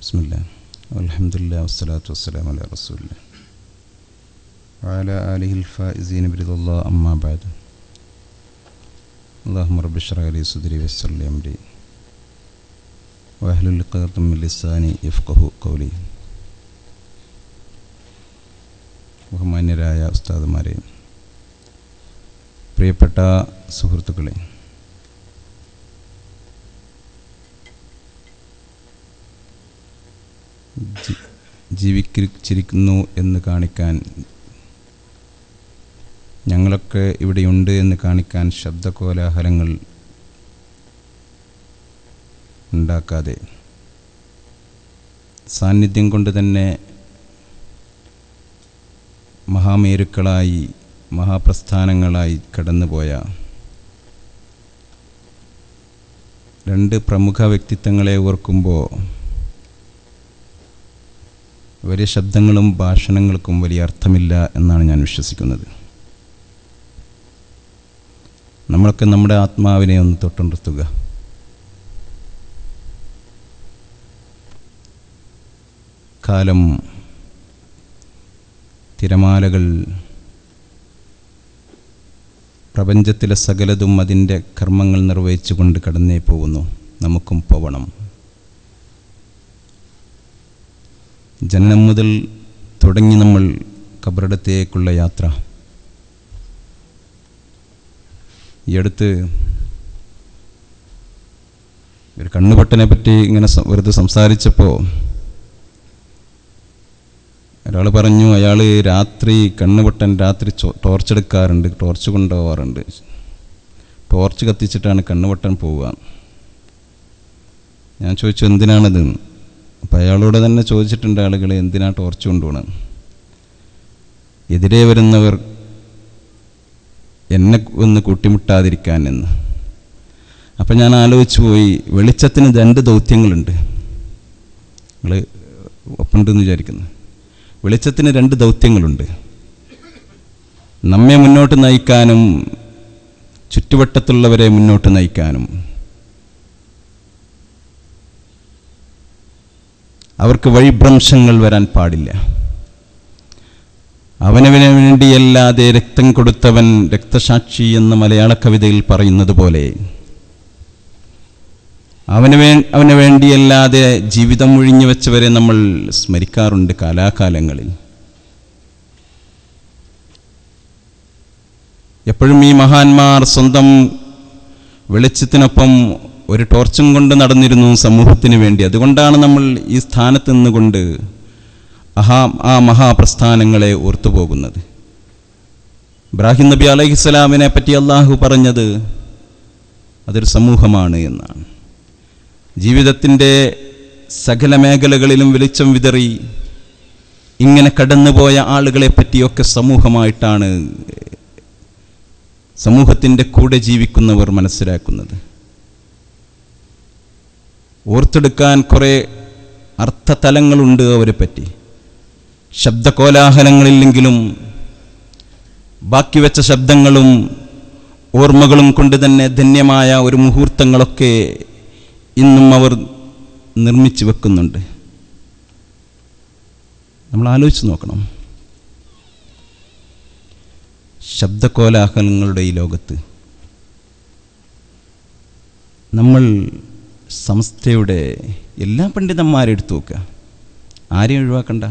ബിസ്മില്ലാ അൽഹംദുലില്ലാ വസ്സലാത്തു വസ്സലാമു അലാ റസൂലില്ലാ വഅലാ ആലിഹിൽ ഫായിസീന ബിറിദല്ലാഹി അമ്മാ ബഅദ്. അല്ലാഹുമ്മ റബ്ബി ഇശ്റഹ് ലി സദ്രി വയസ്സിർ ലി അംരി വഹ്ലുൽ ഉഖ്ദതം മിൻ ലിസാനി യഫ്ഖഹു ഖൗലി. ബഹുമാന്യരായ ഉസ്താദുമാരെ, പ്രിയപ്പെട്ട സുഹൃത്തുക്കളെ, ജീവിച്ചിരിക്കുന്നു എന്ന് കാണിക്കാൻ, ഞങ്ങളൊക്കെ ഇവിടെയുണ്ട് എന്ന് കാണിക്കാൻ ശബ്ദകോലാഹലങ്ങൾ ഉണ്ടാക്കാതെ സാന്നിധ്യം കൊണ്ട് തന്നെ മഹാമേരുക്കളായി മഹാപ്രസ്ഥാനങ്ങളായി കടന്നുപോയ രണ്ട് പ്രമുഖ വ്യക്തിത്വങ്ങളെ ഓർക്കുമ്പോൾ വലിയ ശബ്ദങ്ങളും ഭാഷണങ്ങൾക്കും വലിയ അർത്ഥമില്ല എന്നാണ് ഞാൻ വിശ്വസിക്കുന്നത്. നമ്മളൊക്കെ നമ്മുടെ ആത്മാവിനെ ഒന്ന് തൊട്ടുണർത്തുക. കാലം, തിരമാലകൾ, പ്രപഞ്ചത്തിലെ സകലതും അതിൻ്റെ കർമ്മങ്ങൾ നിർവഹിച്ചുകൊണ്ട് കടന്നേ പോകുന്നു. നമുക്കും പോവണം. ജനനം മുതൽ തുടങ്ങി നമ്മൾ ഖബറിടത്തേക്കുള്ള യാത്ര. ഈ അടുത്ത് ഒരു കണ്ണുപൊട്ടനെ പറ്റി ഇങ്ങനെ വെറുതെ സംസാരിച്ചപ്പോൾ ഒരാൾ പറഞ്ഞു, അയാൾ രാത്രി കണ്ണുപൊട്ടൻ രാത്രി ടോർച്ചെടുക്കാറുണ്ട്, ടോർച്ച് കൊണ്ടുപോകാറുണ്ട്, ടോർച്ച് കത്തിച്ചിട്ടാണ് കണ്ണുപൊട്ടൻ പോവുക. ഞാൻ ചോദിച്ചു, എന്തിനാണത്? അപ്പം അയാളോട് തന്നെ ചോദിച്ചിട്ടുണ്ട് ആളുകൾ, എന്തിനാ ടോർച്ച് കൊണ്ടുപോകണം? എതിരെ വരുന്നവർ എന്നെ ഒന്ന് കൂട്ടിമുട്ടാതിരിക്കാൻ എന്ന്. അപ്പം ഞാൻ ആലോചിച്ചു പോയി, വെളിച്ചത്തിന് രണ്ട് ദൗത്യങ്ങളുണ്ട്. നിങ്ങൾ ഒപ്പുണ്ടെന്ന് വിചാരിക്കുന്നു. വെളിച്ചത്തിന് രണ്ട് ദൗത്യങ്ങളുണ്ട്. നമ്മെ മുന്നോട്ട് നയിക്കാനും ചുറ്റുവട്ടത്തുള്ളവരെ മുന്നോട്ട് നയിക്കാനും. അവർക്ക് വഴിഭ്രംശങ്ങൾ വരാൻ പാടില്ല. അവനവന് വേണ്ടിയല്ലാതെ രക്തം കൊടുത്തവൻ രക്തസാക്ഷി എന്ന് മലയാള കവിതയിൽ പറയുന്നത് പോലെ അവന് വേണ്ടിയല്ലാതെ ജീവിതം ഒഴിഞ്ഞു വെച്ചവരെ നമ്മൾ സ്മരിക്കാറുണ്ട് കാലാകാലങ്ങളിൽ. എപ്പോഴും ഈ മഹാന്മാർ സ്വന്തം വെളിച്ചത്തിനൊപ്പം ഒരു ടോർച്ചും കൊണ്ട് നടന്നിരുന്നു സമൂഹത്തിന് വേണ്ടി. അതുകൊണ്ടാണ് നമ്മൾ ഈ സ്ഥാനത്ത് നിന്നുകൊണ്ട് ആ മഹാപ്രസ്ഥാനങ്ങളെ ഓർത്തുപോകുന്നത്. ഇബ്രാഹിം നബി അലൈഹിസ്സലാമിനെ പറ്റി അള്ളാഹു പറഞ്ഞത് അതൊരു സമൂഹമാണ് എന്നാണ്. ജീവിതത്തിൻ്റെ സകല മേഖലകളിലും വെളിച്ചം വിതറി ഇങ്ങനെ കടന്നുപോയ ആളുകളെ പറ്റിയൊക്കെ സമൂഹമായിട്ടാണ് സമൂഹത്തിൻ്റെ കൂടെ ജീവിക്കുന്നവർ മനസ്സിലാക്കുന്നത്. ഓർത്തെടുക്കാൻ കുറേ അർത്ഥതലങ്ങളുണ്ട് അവരെ പറ്റി. ശബ്ദകോലാഹലങ്ങളില്ലെങ്കിലും ബാക്കി വെച്ച ശബ്ദങ്ങളും ഓർമ്മകളും കൊണ്ട് തന്നെ ധന്യമായ ഒരു മുഹൂർത്തങ്ങളൊക്കെ ഇന്നും അവർ നിർമ്മിച്ചു വെക്കുന്നുണ്ട്. നമ്മൾ ആലോചിച്ച് നോക്കണം. ശബ്ദകോലാഹലങ്ങളുടെ ഈ ലോകത്ത് നമ്മൾ സംസ്ഥയുടെ എല്ലാ പണ്ഡിതന്മാരെ എടുത്തു നോക്കുക. ആരെയും ഒഴിവാക്കണ്ട.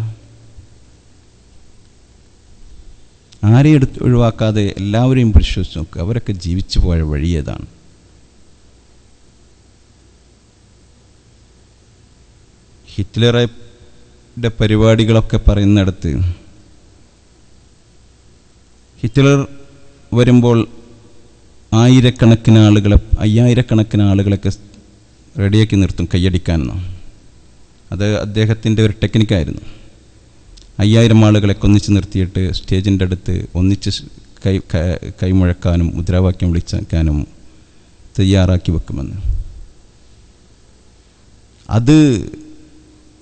ആരെയും ഒഴിവാക്കാതെ എല്ലാവരെയും പരിശോധിച്ച് നോക്കുക. അവരൊക്കെ ജീവിച്ചു പോയ വഴി ഏതാണ്? ഹിറ്റ്ലറുടെ പരിപാടികളൊക്കെ പറയുന്നിടത്ത് ഹിറ്റ്ലർ വരുമ്പോൾ 5000 ആളുകളൊക്കെ റെഡിയാക്കി നിർത്തും കയ്യടിക്കാനെന്ന്. അത് അദ്ദേഹത്തിൻ്റെ ഒരു ടെക്നിക്കായിരുന്നു. 5000 ആളുകളൊക്കെ ഒന്നിച്ച് നിർത്തിയിട്ട് സ്റ്റേജിൻ്റെ അടുത്ത് ഒന്നിച്ച് കൈമുഴക്കാനും മുദ്രാവാക്യം വിളിക്കാനും തയ്യാറാക്കി വെക്കുമെന്ന്. അത്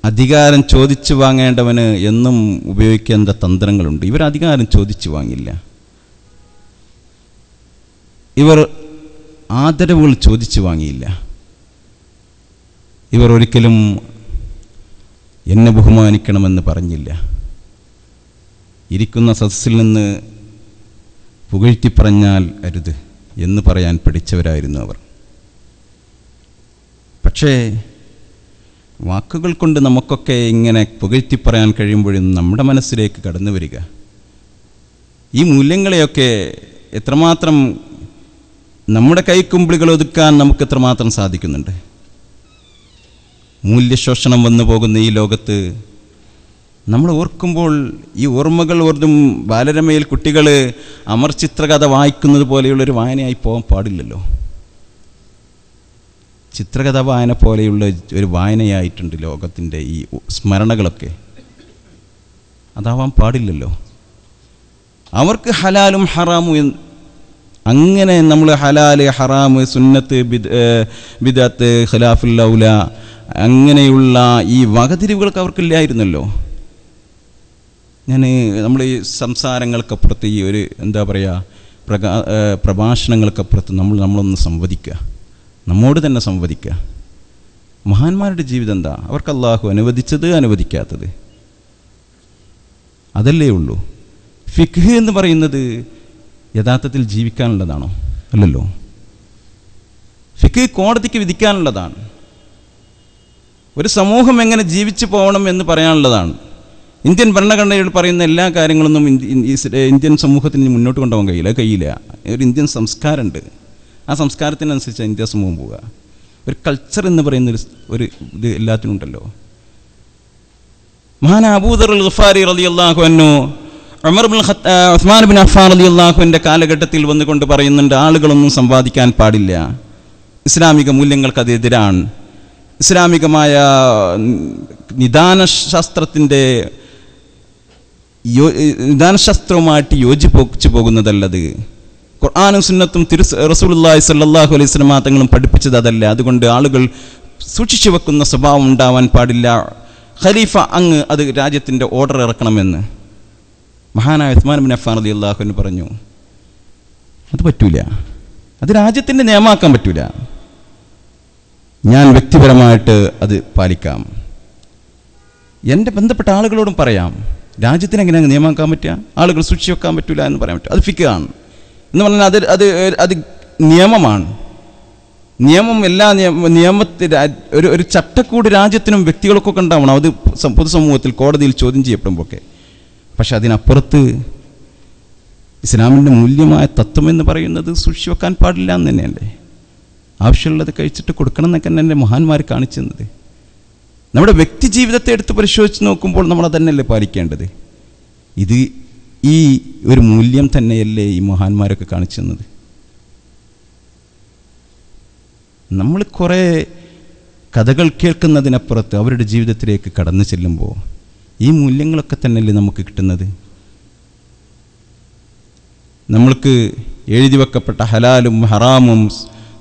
അധികാരം ചോദിച്ചു വാങ്ങേണ്ടവന് എന്നും ഉപയോഗിക്കേണ്ട തന്ത്രങ്ങളുണ്ട്. ഇവർ അധികാരം ചോദിച്ചു വാങ്ങില്ല. ഇവർ ആദരവുകൾ ചോദിച്ചു വാങ്ങിയില്ല. ഇവർ ഒരിക്കലും എന്നെ ബഹുമാനിക്കണമെന്ന് പറഞ്ഞില്ല. ഇരിക്കുന്ന സദസ്സിൽ നിന്ന് പുകഴ്ത്തി പറഞ്ഞാൽ അരുത് എന്ന് പറയാൻ പഠിച്ചവരായിരുന്നു അവർ. പക്ഷേ വാക്കുകൾ കൊണ്ട് നമുക്കൊക്കെ ഇങ്ങനെ പുകഴ്ത്തി പറയാൻ കഴിയുമ്പോഴും നമ്മുടെ മനസ്സിലേക്ക് കടന്നു വരിക ഈ മൂല്യങ്ങളെയൊക്കെ എത്രമാത്രം നമ്മുടെ കൈക്കുമ്പിളുകൾ ഒതുക്കാൻ നമുക്ക് എത്രമാത്രം സാധിക്കുന്നുണ്ട്. മൂല്യശോഷണം വന്നു പോകുന്ന ഈ ലോകത്ത് നമ്മൾ ഓർക്കുമ്പോൾ ഈ ഓർമ്മകൾ ഓർത്തും ബാലരമയിൽ കുട്ടികൾ അമർ ചിത്രകഥ വായിക്കുന്നത് പോലെയുള്ളൊരു വായനയായി പോകാൻ പാടില്ലല്ലോ. ചിത്രകഥ വായന പോലെയുള്ള ഒരു വായനയായിട്ടുണ്ട് ലോകത്തിൻ്റെ ഈ സ്മരണകളൊക്കെ. അതാവാൻ പാടില്ലല്ലോ. അവർക്ക് ഹലാലും ഹറാമും അങ്ങനെ നമ്മൾ ഹലാല് ഹറാമ് സുന്നത്ത് ബിദഅത്ത് ഖിലാഫുൽ ഔല അങ്ങനെയുള്ള ഈ വകതിരിവുകൾക്ക് അവർക്കില്ലായിരുന്നല്ലോ. നമ്മൾ ഈ സംസാരങ്ങൾക്കപ്പുറത്ത് ഈ ഒരു എന്താ പറയുക പ്രഭാഷണങ്ങൾക്കപ്പുറത്ത് നമ്മളൊന്ന് സംവദിക്കുക, നമ്മോട് തന്നെ സംവദിക്കുക. മഹാന്മാരുടെ ജീവിതം എന്താ? അവർക്ക് അള്ളാഹു അനുവദിച്ചത് അനുവദിക്കാത്തത് അതല്ലേ ഉള്ളൂ. ഫിഖ് എന്ന് പറയുന്നത് യഥാർത്ഥത്തിൽ ജീവിക്കാനുള്ളതാണോ? അല്ലല്ലോ. ഫിഖ് കോടതിക്ക് വിധിക്കാനുള്ളതാണ്. ഒരു സമൂഹം എങ്ങനെ ജീവിച്ചു പോകണം എന്ന് പറയാനുള്ളതാണ്. ഇന്ത്യൻ ഭരണഘടനയിൽ പറയുന്ന എല്ലാ കാര്യങ്ങളൊന്നും ഇന്ത്യൻ സമൂഹത്തിന് മുന്നോട്ട് കൊണ്ടുപോകാൻ കഴിയില്ല. ഒരു ഇന്ത്യൻ സംസ്കാരമുണ്ട്. ആ സംസ്കാരത്തിനനുസരിച്ച് ഇന്ത്യ സമൂഹം പോവുക. ഒരു കൾച്ചർ എന്ന് പറയുന്ന ഒരു ഇത് എല്ലാത്തിനും ഉണ്ടല്ലോ. മഹാന അബൂദർ അൽ ഗഫാരി റളിയല്ലാഹു അൻഹു ഉസ്മാൻ ബിൻ അഫ്ഫാൻ റളിയല്ലാഹുവിൻ്റെ കാലഘട്ടത്തിൽ വന്നുകൊണ്ട് പറയുന്നുണ്ട്, ആളുകളൊന്നും സമ്പാദിക്കാൻ പാടില്ല, ഇസ്ലാമിക മൂല്യങ്ങൾക്ക് അത് എതിരാണ്, ഇസ്ലാമികമായ നിദാനശാസ്ത്രവുമായിട്ട് യോജിച്ചു പോകുന്നതല്ലത്, ഖുർആനും സുന്നത്തും റസൂലുള്ളാഹി സ്വല്ലല്ലാഹു അലൈഹി വസല്ലം തങ്ങളും പഠിപ്പിച്ചത് അതല്ല. അതുകൊണ്ട് ആളുകൾ സൂക്ഷിച്ചു വെക്കുന്ന സ്വഭാവം ഉണ്ടാവാൻ പാടില്ല. ഖലീഫ അങ്ങ് അത് രാജ്യത്തിൻ്റെ ഓർഡർ ഇറക്കണമെന്ന് മഹാനായ ഉസ്മാൻ ബിൻ അഫ്ഫാൻ റളിയല്ലാഹു അൻഹു പറഞ്ഞു. അത് പറ്റൂല, അത് രാജ്യത്തിൻ്റെ നിയമമാക്കാൻ പറ്റൂല. ഞാൻ വ്യക്തിപരമായിട്ട് അത് പാലിക്കാം. എൻ്റെ ബന്ധപ്പെട്ട ആളുകളോടും പറയാം, രാജ്യത്തിന് എങ്ങനെയാണ് നിയമമാക്കാൻ പറ്റുക? ആളുകൾ സൂക്ഷിച്ചു വെക്കാൻ പറ്റൂല എന്ന് പറയാൻ പറ്റും. അത് ഫിഖാണ് എന്ന് പറഞ്ഞാൽ അത് നിയമമാണ്. നിയമം എല്ലാ നിയമത്തിൽ ഒരു ചട്ടക്കൂട് രാജ്യത്തിനും വ്യക്തികൾക്കൊക്കെ ഉണ്ടാവണം. അത് പൊതുസമൂഹത്തിൽ കോടതിയിൽ ചോദ്യം ചെയ്യപ്പെടുമ്പോഴൊക്കെ. പക്ഷെ അതിനപ്പുറത്ത് ഇസ്ലാമിൻ്റെ മൂല്യമായ തത്വം എന്ന് പറയുന്നത് സൂക്ഷിച്ചു വെക്കാൻ പാടില്ല എന്ന് തന്നെയല്ലേ. ആവശ്യമുള്ളത് കഴിച്ചിട്ട് കൊടുക്കണം എന്നൊക്കെ തന്നെ മഹാന്മാർ കാണിച്ചു തന്നത്. നമ്മുടെ വ്യക്തി ജീവിതത്തെ എടുത്ത് പരിശോധിച്ച് നോക്കുമ്പോൾ നമ്മൾ അതന്നെയല്ലേ പാലിക്കേണ്ടത്. ഇത് ഈ ഒരു മൂല്യം തന്നെയല്ലേ ഈ മഹാന്മാരൊക്കെ കാണിച്ചു തന്നത്. നമ്മൾ കുറേ കഥകൾ കേൾക്കുന്നതിനപ്പുറത്ത് അവരുടെ ജീവിതത്തിലേക്ക് കടന്നു ചെല്ലുമ്പോൾ ഈ മൂല്യങ്ങളൊക്കെ തന്നെയല്ലേ നമുക്ക് കിട്ടുന്നത്. നമ്മൾക്ക് എഴുതി വെക്കപ്പെട്ട ഹലാലും ഹറാമും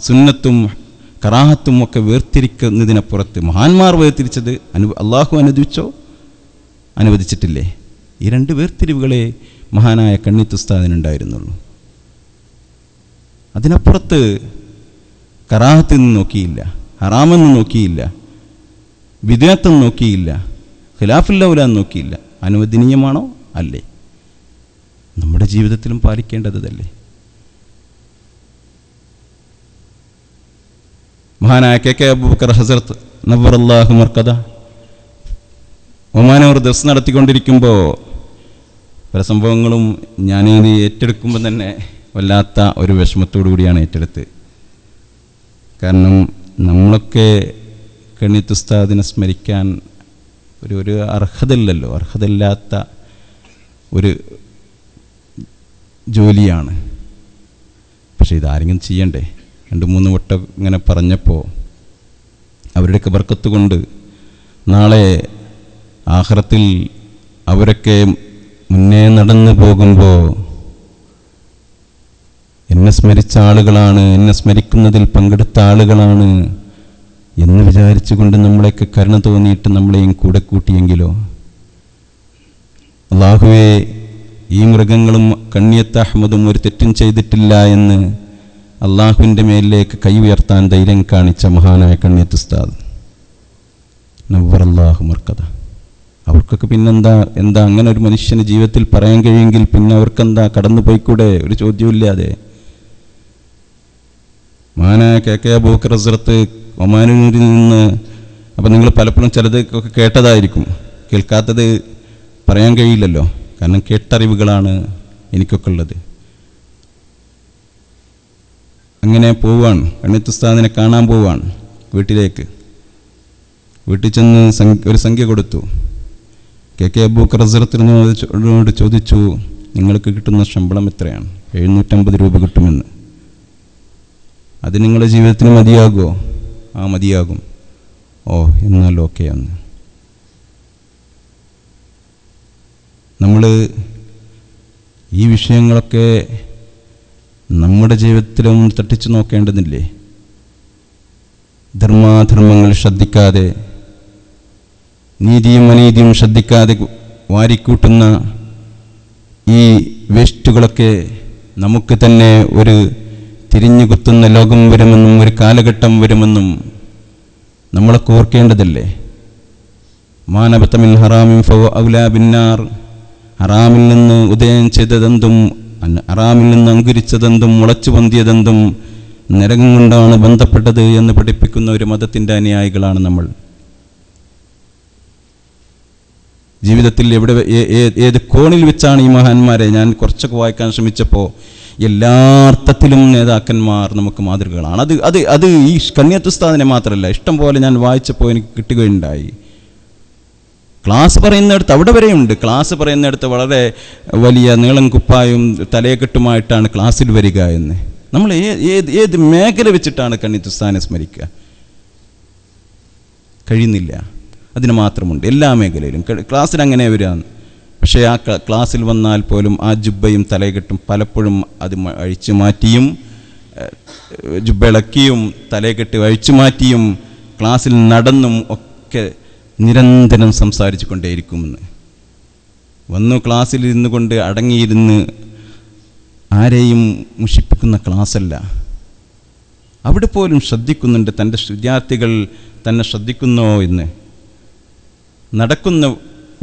സുന്നത്തും കറാഹത്തും ഒക്കെ വേർതിരിക്കുന്നതിനപ്പുറത്ത് മഹാന്മാർ വേർതിരിച്ചത് അള്ളാഹു അനുവദിച്ചോ അനുവദിച്ചിട്ടില്ലേ? ഈ രണ്ട് വേർതിരിവുകളെ മഹാനായ കണ്ണിത്ത് ഉസ്താദിനുണ്ടായിരുന്നുള്ളൂ. അതിനപ്പുറത്ത് കറാഹത്തിൽ നിന്ന് നോക്കിയില്ല, ഹറാമെന്ന് നോക്കിയില്ല, വിദഅത്തെന്ന് നോക്കിയില്ല, ഖിലാഫുൽ ഔല നോക്കിയില്ല. അനുവദനീയമാണോ അല്ലേ? നമ്മുടെ ജീവിതത്തിലും പാലിക്കേണ്ടതല്ലേ. മഹാനായ കെ അബൂബക്കർ ഹസരത്ത് നവ്വറല്ലാഹു മർക്കദ ഒമാനൂർ ദർസ് നടത്തിക്കൊണ്ടിരിക്കുമ്പോൾ പല സംഭവങ്ങളും ഞാനിത് ഏറ്റെടുക്കുമ്പോൾ തന്നെ വല്ലാത്ത ഒരു വിഷമത്തോടു കൂടിയാണ് ഏറ്റെടുത്ത്. കാരണം നമ്മളൊക്കെ കണ്ണിത്ത് ഉസ്താദിനെ സ്മരിക്കാൻ ഒരു അർഹതയില്ലല്ലോ, അർഹതയില്ലാത്ത ഒരു ജോലിയാണ്. പക്ഷേ ഇതാരെങ്കിലും ചെയ്യണ്ടേ? 2-3 വട്ടം ഇങ്ങനെ പറഞ്ഞപ്പോൾ അവരുടെയൊക്കെ ബർക്കത്ത് കൊണ്ട് നാളെ ആഖിറത്തിൽ അവരൊക്കെ മുന്നേ നടന്നു പോകുമ്പോൾ എന്നെ സ്മരിച്ച ആളുകളാണ്, എന്നെ സ്മരിക്കുന്നതിൽ പങ്കെടുത്ത ആളുകളാണ് എന്ന് വിചാരിച്ചുകൊണ്ട് നമ്മളെയൊക്കെ കരുണ തോന്നിയിട്ട് നമ്മളെയും കൂടെ കൂട്ടിയെങ്കിലോ. അല്ലാഹുവേ, ഈ മൃഗങ്ങളും കണ്ണിയത്ത് അഹമ്മദും ഒരു തെറ്റും ചെയ്തിട്ടില്ല എന്ന് അള്ളാഹുവിൻ്റെ മേലിലേക്ക് കൈ ഉയർത്താൻ ധൈര്യം കാണിച്ച മഹാനായ കണ്ണിയത്ത് ഉസ്താദ് നവ്വറല്ലാഹു മർക്കദ. അവർക്കൊക്കെ പിന്നെന്താ അങ്ങനെ ഒരു മനുഷ്യന് ജീവിതത്തിൽ പറയാൻ കഴിയുമെങ്കിൽ പിന്നെ അവർക്കെന്താ കടന്നു പോയിക്കൂടെ? ഒരു ചോദ്യമില്ലാതെ. മഹാനായ KK അബൂബക്കർ ഹസ്രത്ത് ഒമാനൂരിൽ നിന്ന്, അപ്പം നിങ്ങൾ പലപ്പോഴും ചിലത് ഒക്കെ കേട്ടതായിരിക്കും, കേൾക്കാത്തത് പറയാൻ കഴിയില്ലല്ലോ, കാരണം കേട്ടറിവുകളാണ് എനിക്കൊക്കെ ഉള്ളത്. അങ്ങനെ പോവാണ്, കണ്ണിയത്ത് ഉസ്താദിനെ കാണാൻ പോവാണ് വീട്ടിലേക്ക്. വീട്ടിൽ ചെന്ന് ഒരു സംഖ്യ കൊടുത്തു. KK അബൂബക്കർ ഹസ്രത്തിനോട് ചോദിച്ചു, നിങ്ങൾക്ക് കിട്ടുന്ന ശമ്പളം എത്രയാണ്? 750 രൂപ കിട്ടുമെന്ന്. അത് നിങ്ങളുടെ ജീവിതത്തിന് മതിയാകുമോ? ആ മതിയാകും. ഓ എന്നാൽ ഓക്കെ എന്ന്. നമ്മൾ ഈ വിഷയങ്ങളൊക്കെ നമ്മുടെ ജീവിതത്തിലും തട്ടിച്ചു നോക്കേണ്ടതില്ലേ? ധർമാധർമ്മങ്ങൾ ശ്രദ്ധിക്കാതെ, നീതിയും അനീതിയും ശ്രദ്ധിക്കാതെ വാരിക്കൂട്ടുന്ന ഈ വേസ്റ്റുകളൊക്കെ നമുക്ക് തന്നെ ഒരു തിരിഞ്ഞു കുത്തുന്ന ലോകം വരുമെന്നും ഒരു കാലഘട്ടം വരുമെന്നും നമ്മളൊക്കെ ഓർക്കേണ്ടതല്ലേ? മാനബത്തമിൻ ഹറാമിൻ ഫവ ഔലാ ബിന്നാർ. ഹറാമിൽ നിന്ന് ഉദയം ചെയ്തതെന്തും ഹറാമിൽ നിന്ന് അങ്കുരിച്ചതെന്തും മുളച്ചു പൊന്തിയതെന്തും നരകം കൊണ്ടാണ് ബന്ധപ്പെട്ടത് എന്ന് പഠിപ്പിക്കുന്ന ഒരു മതത്തിൻ്റെ അനുയായികളാണ് നമ്മൾ. ജീവിതത്തിൽ ഏത് കോണിൽ വെച്ചാണ് ഈ മഹാന്മാരെ, ഞാൻ കുറച്ചൊക്കെ വായിക്കാൻ ശ്രമിച്ചപ്പോൾ എല്ലാ അർത്ഥത്തിലും നേതാക്കന്മാർ നമുക്ക് മാതൃകകളാണ്. അത് ഈ കണ്ണിയത്ത് ഉസ്താദിനെ മാത്രമല്ല, ഇഷ്ടം പോലെ ഞാൻ വായിച്ചപ്പോൾ എനിക്ക് കിട്ടുകയുണ്ടായി. ക്ലാസ് പറയുന്നിടത്ത് അവിടെ വരെയുണ്ട്. ക്ലാസ് പറയുന്നിടത്ത് വളരെ വലിയ നീളം കുപ്പായും തലയെക്കെട്ടുമായിട്ടാണ് ക്ലാസ്സിൽ വരിക എന്ന്. നമ്മൾ ഏത് മേഖല വെച്ചിട്ടാണ് കണ്ണിയത്ത് ഉസ്താദിനെ സ്മരിക്കുക? കഴിയുന്നില്ല. അതിന് മാത്രമുണ്ട് എല്ലാ മേഖലയിലും. ക്ലാസ്സിൽ അങ്ങനെ വരികയാണ്. പക്ഷേ ആ ക്ലാസ്സിൽ വന്നാൽ പോലും ആ ജുബ്ബയും തലയെക്കെട്ടും പലപ്പോഴും അത് അഴിച്ചു മാറ്റിയും, ജുബ്ബ ഇളക്കിയും തലയെക്കെട്ട് അഴിച്ചു മാറ്റിയും ക്ലാസ്സിൽ നടന്നും ഒക്കെ നിരന്തരം സംസാരിച്ചു കൊണ്ടേയിരിക്കുമെന്ന്. വന്നു ക്ലാസ്സിൽ ഇരുന്നു കൊണ്ട് അടങ്ങിയിരുന്ന് ആരെയും മുഷിപ്പിക്കുന്ന ക്ലാസ്സല്ല. അവിടെ പോലും ശ്രദ്ധിക്കുന്നുണ്ട്, തൻ്റെ വിദ്യാർത്ഥികൾ തന്നെ ശ്രദ്ധിക്കുന്നോ എന്ന്. നടക്കുന്ന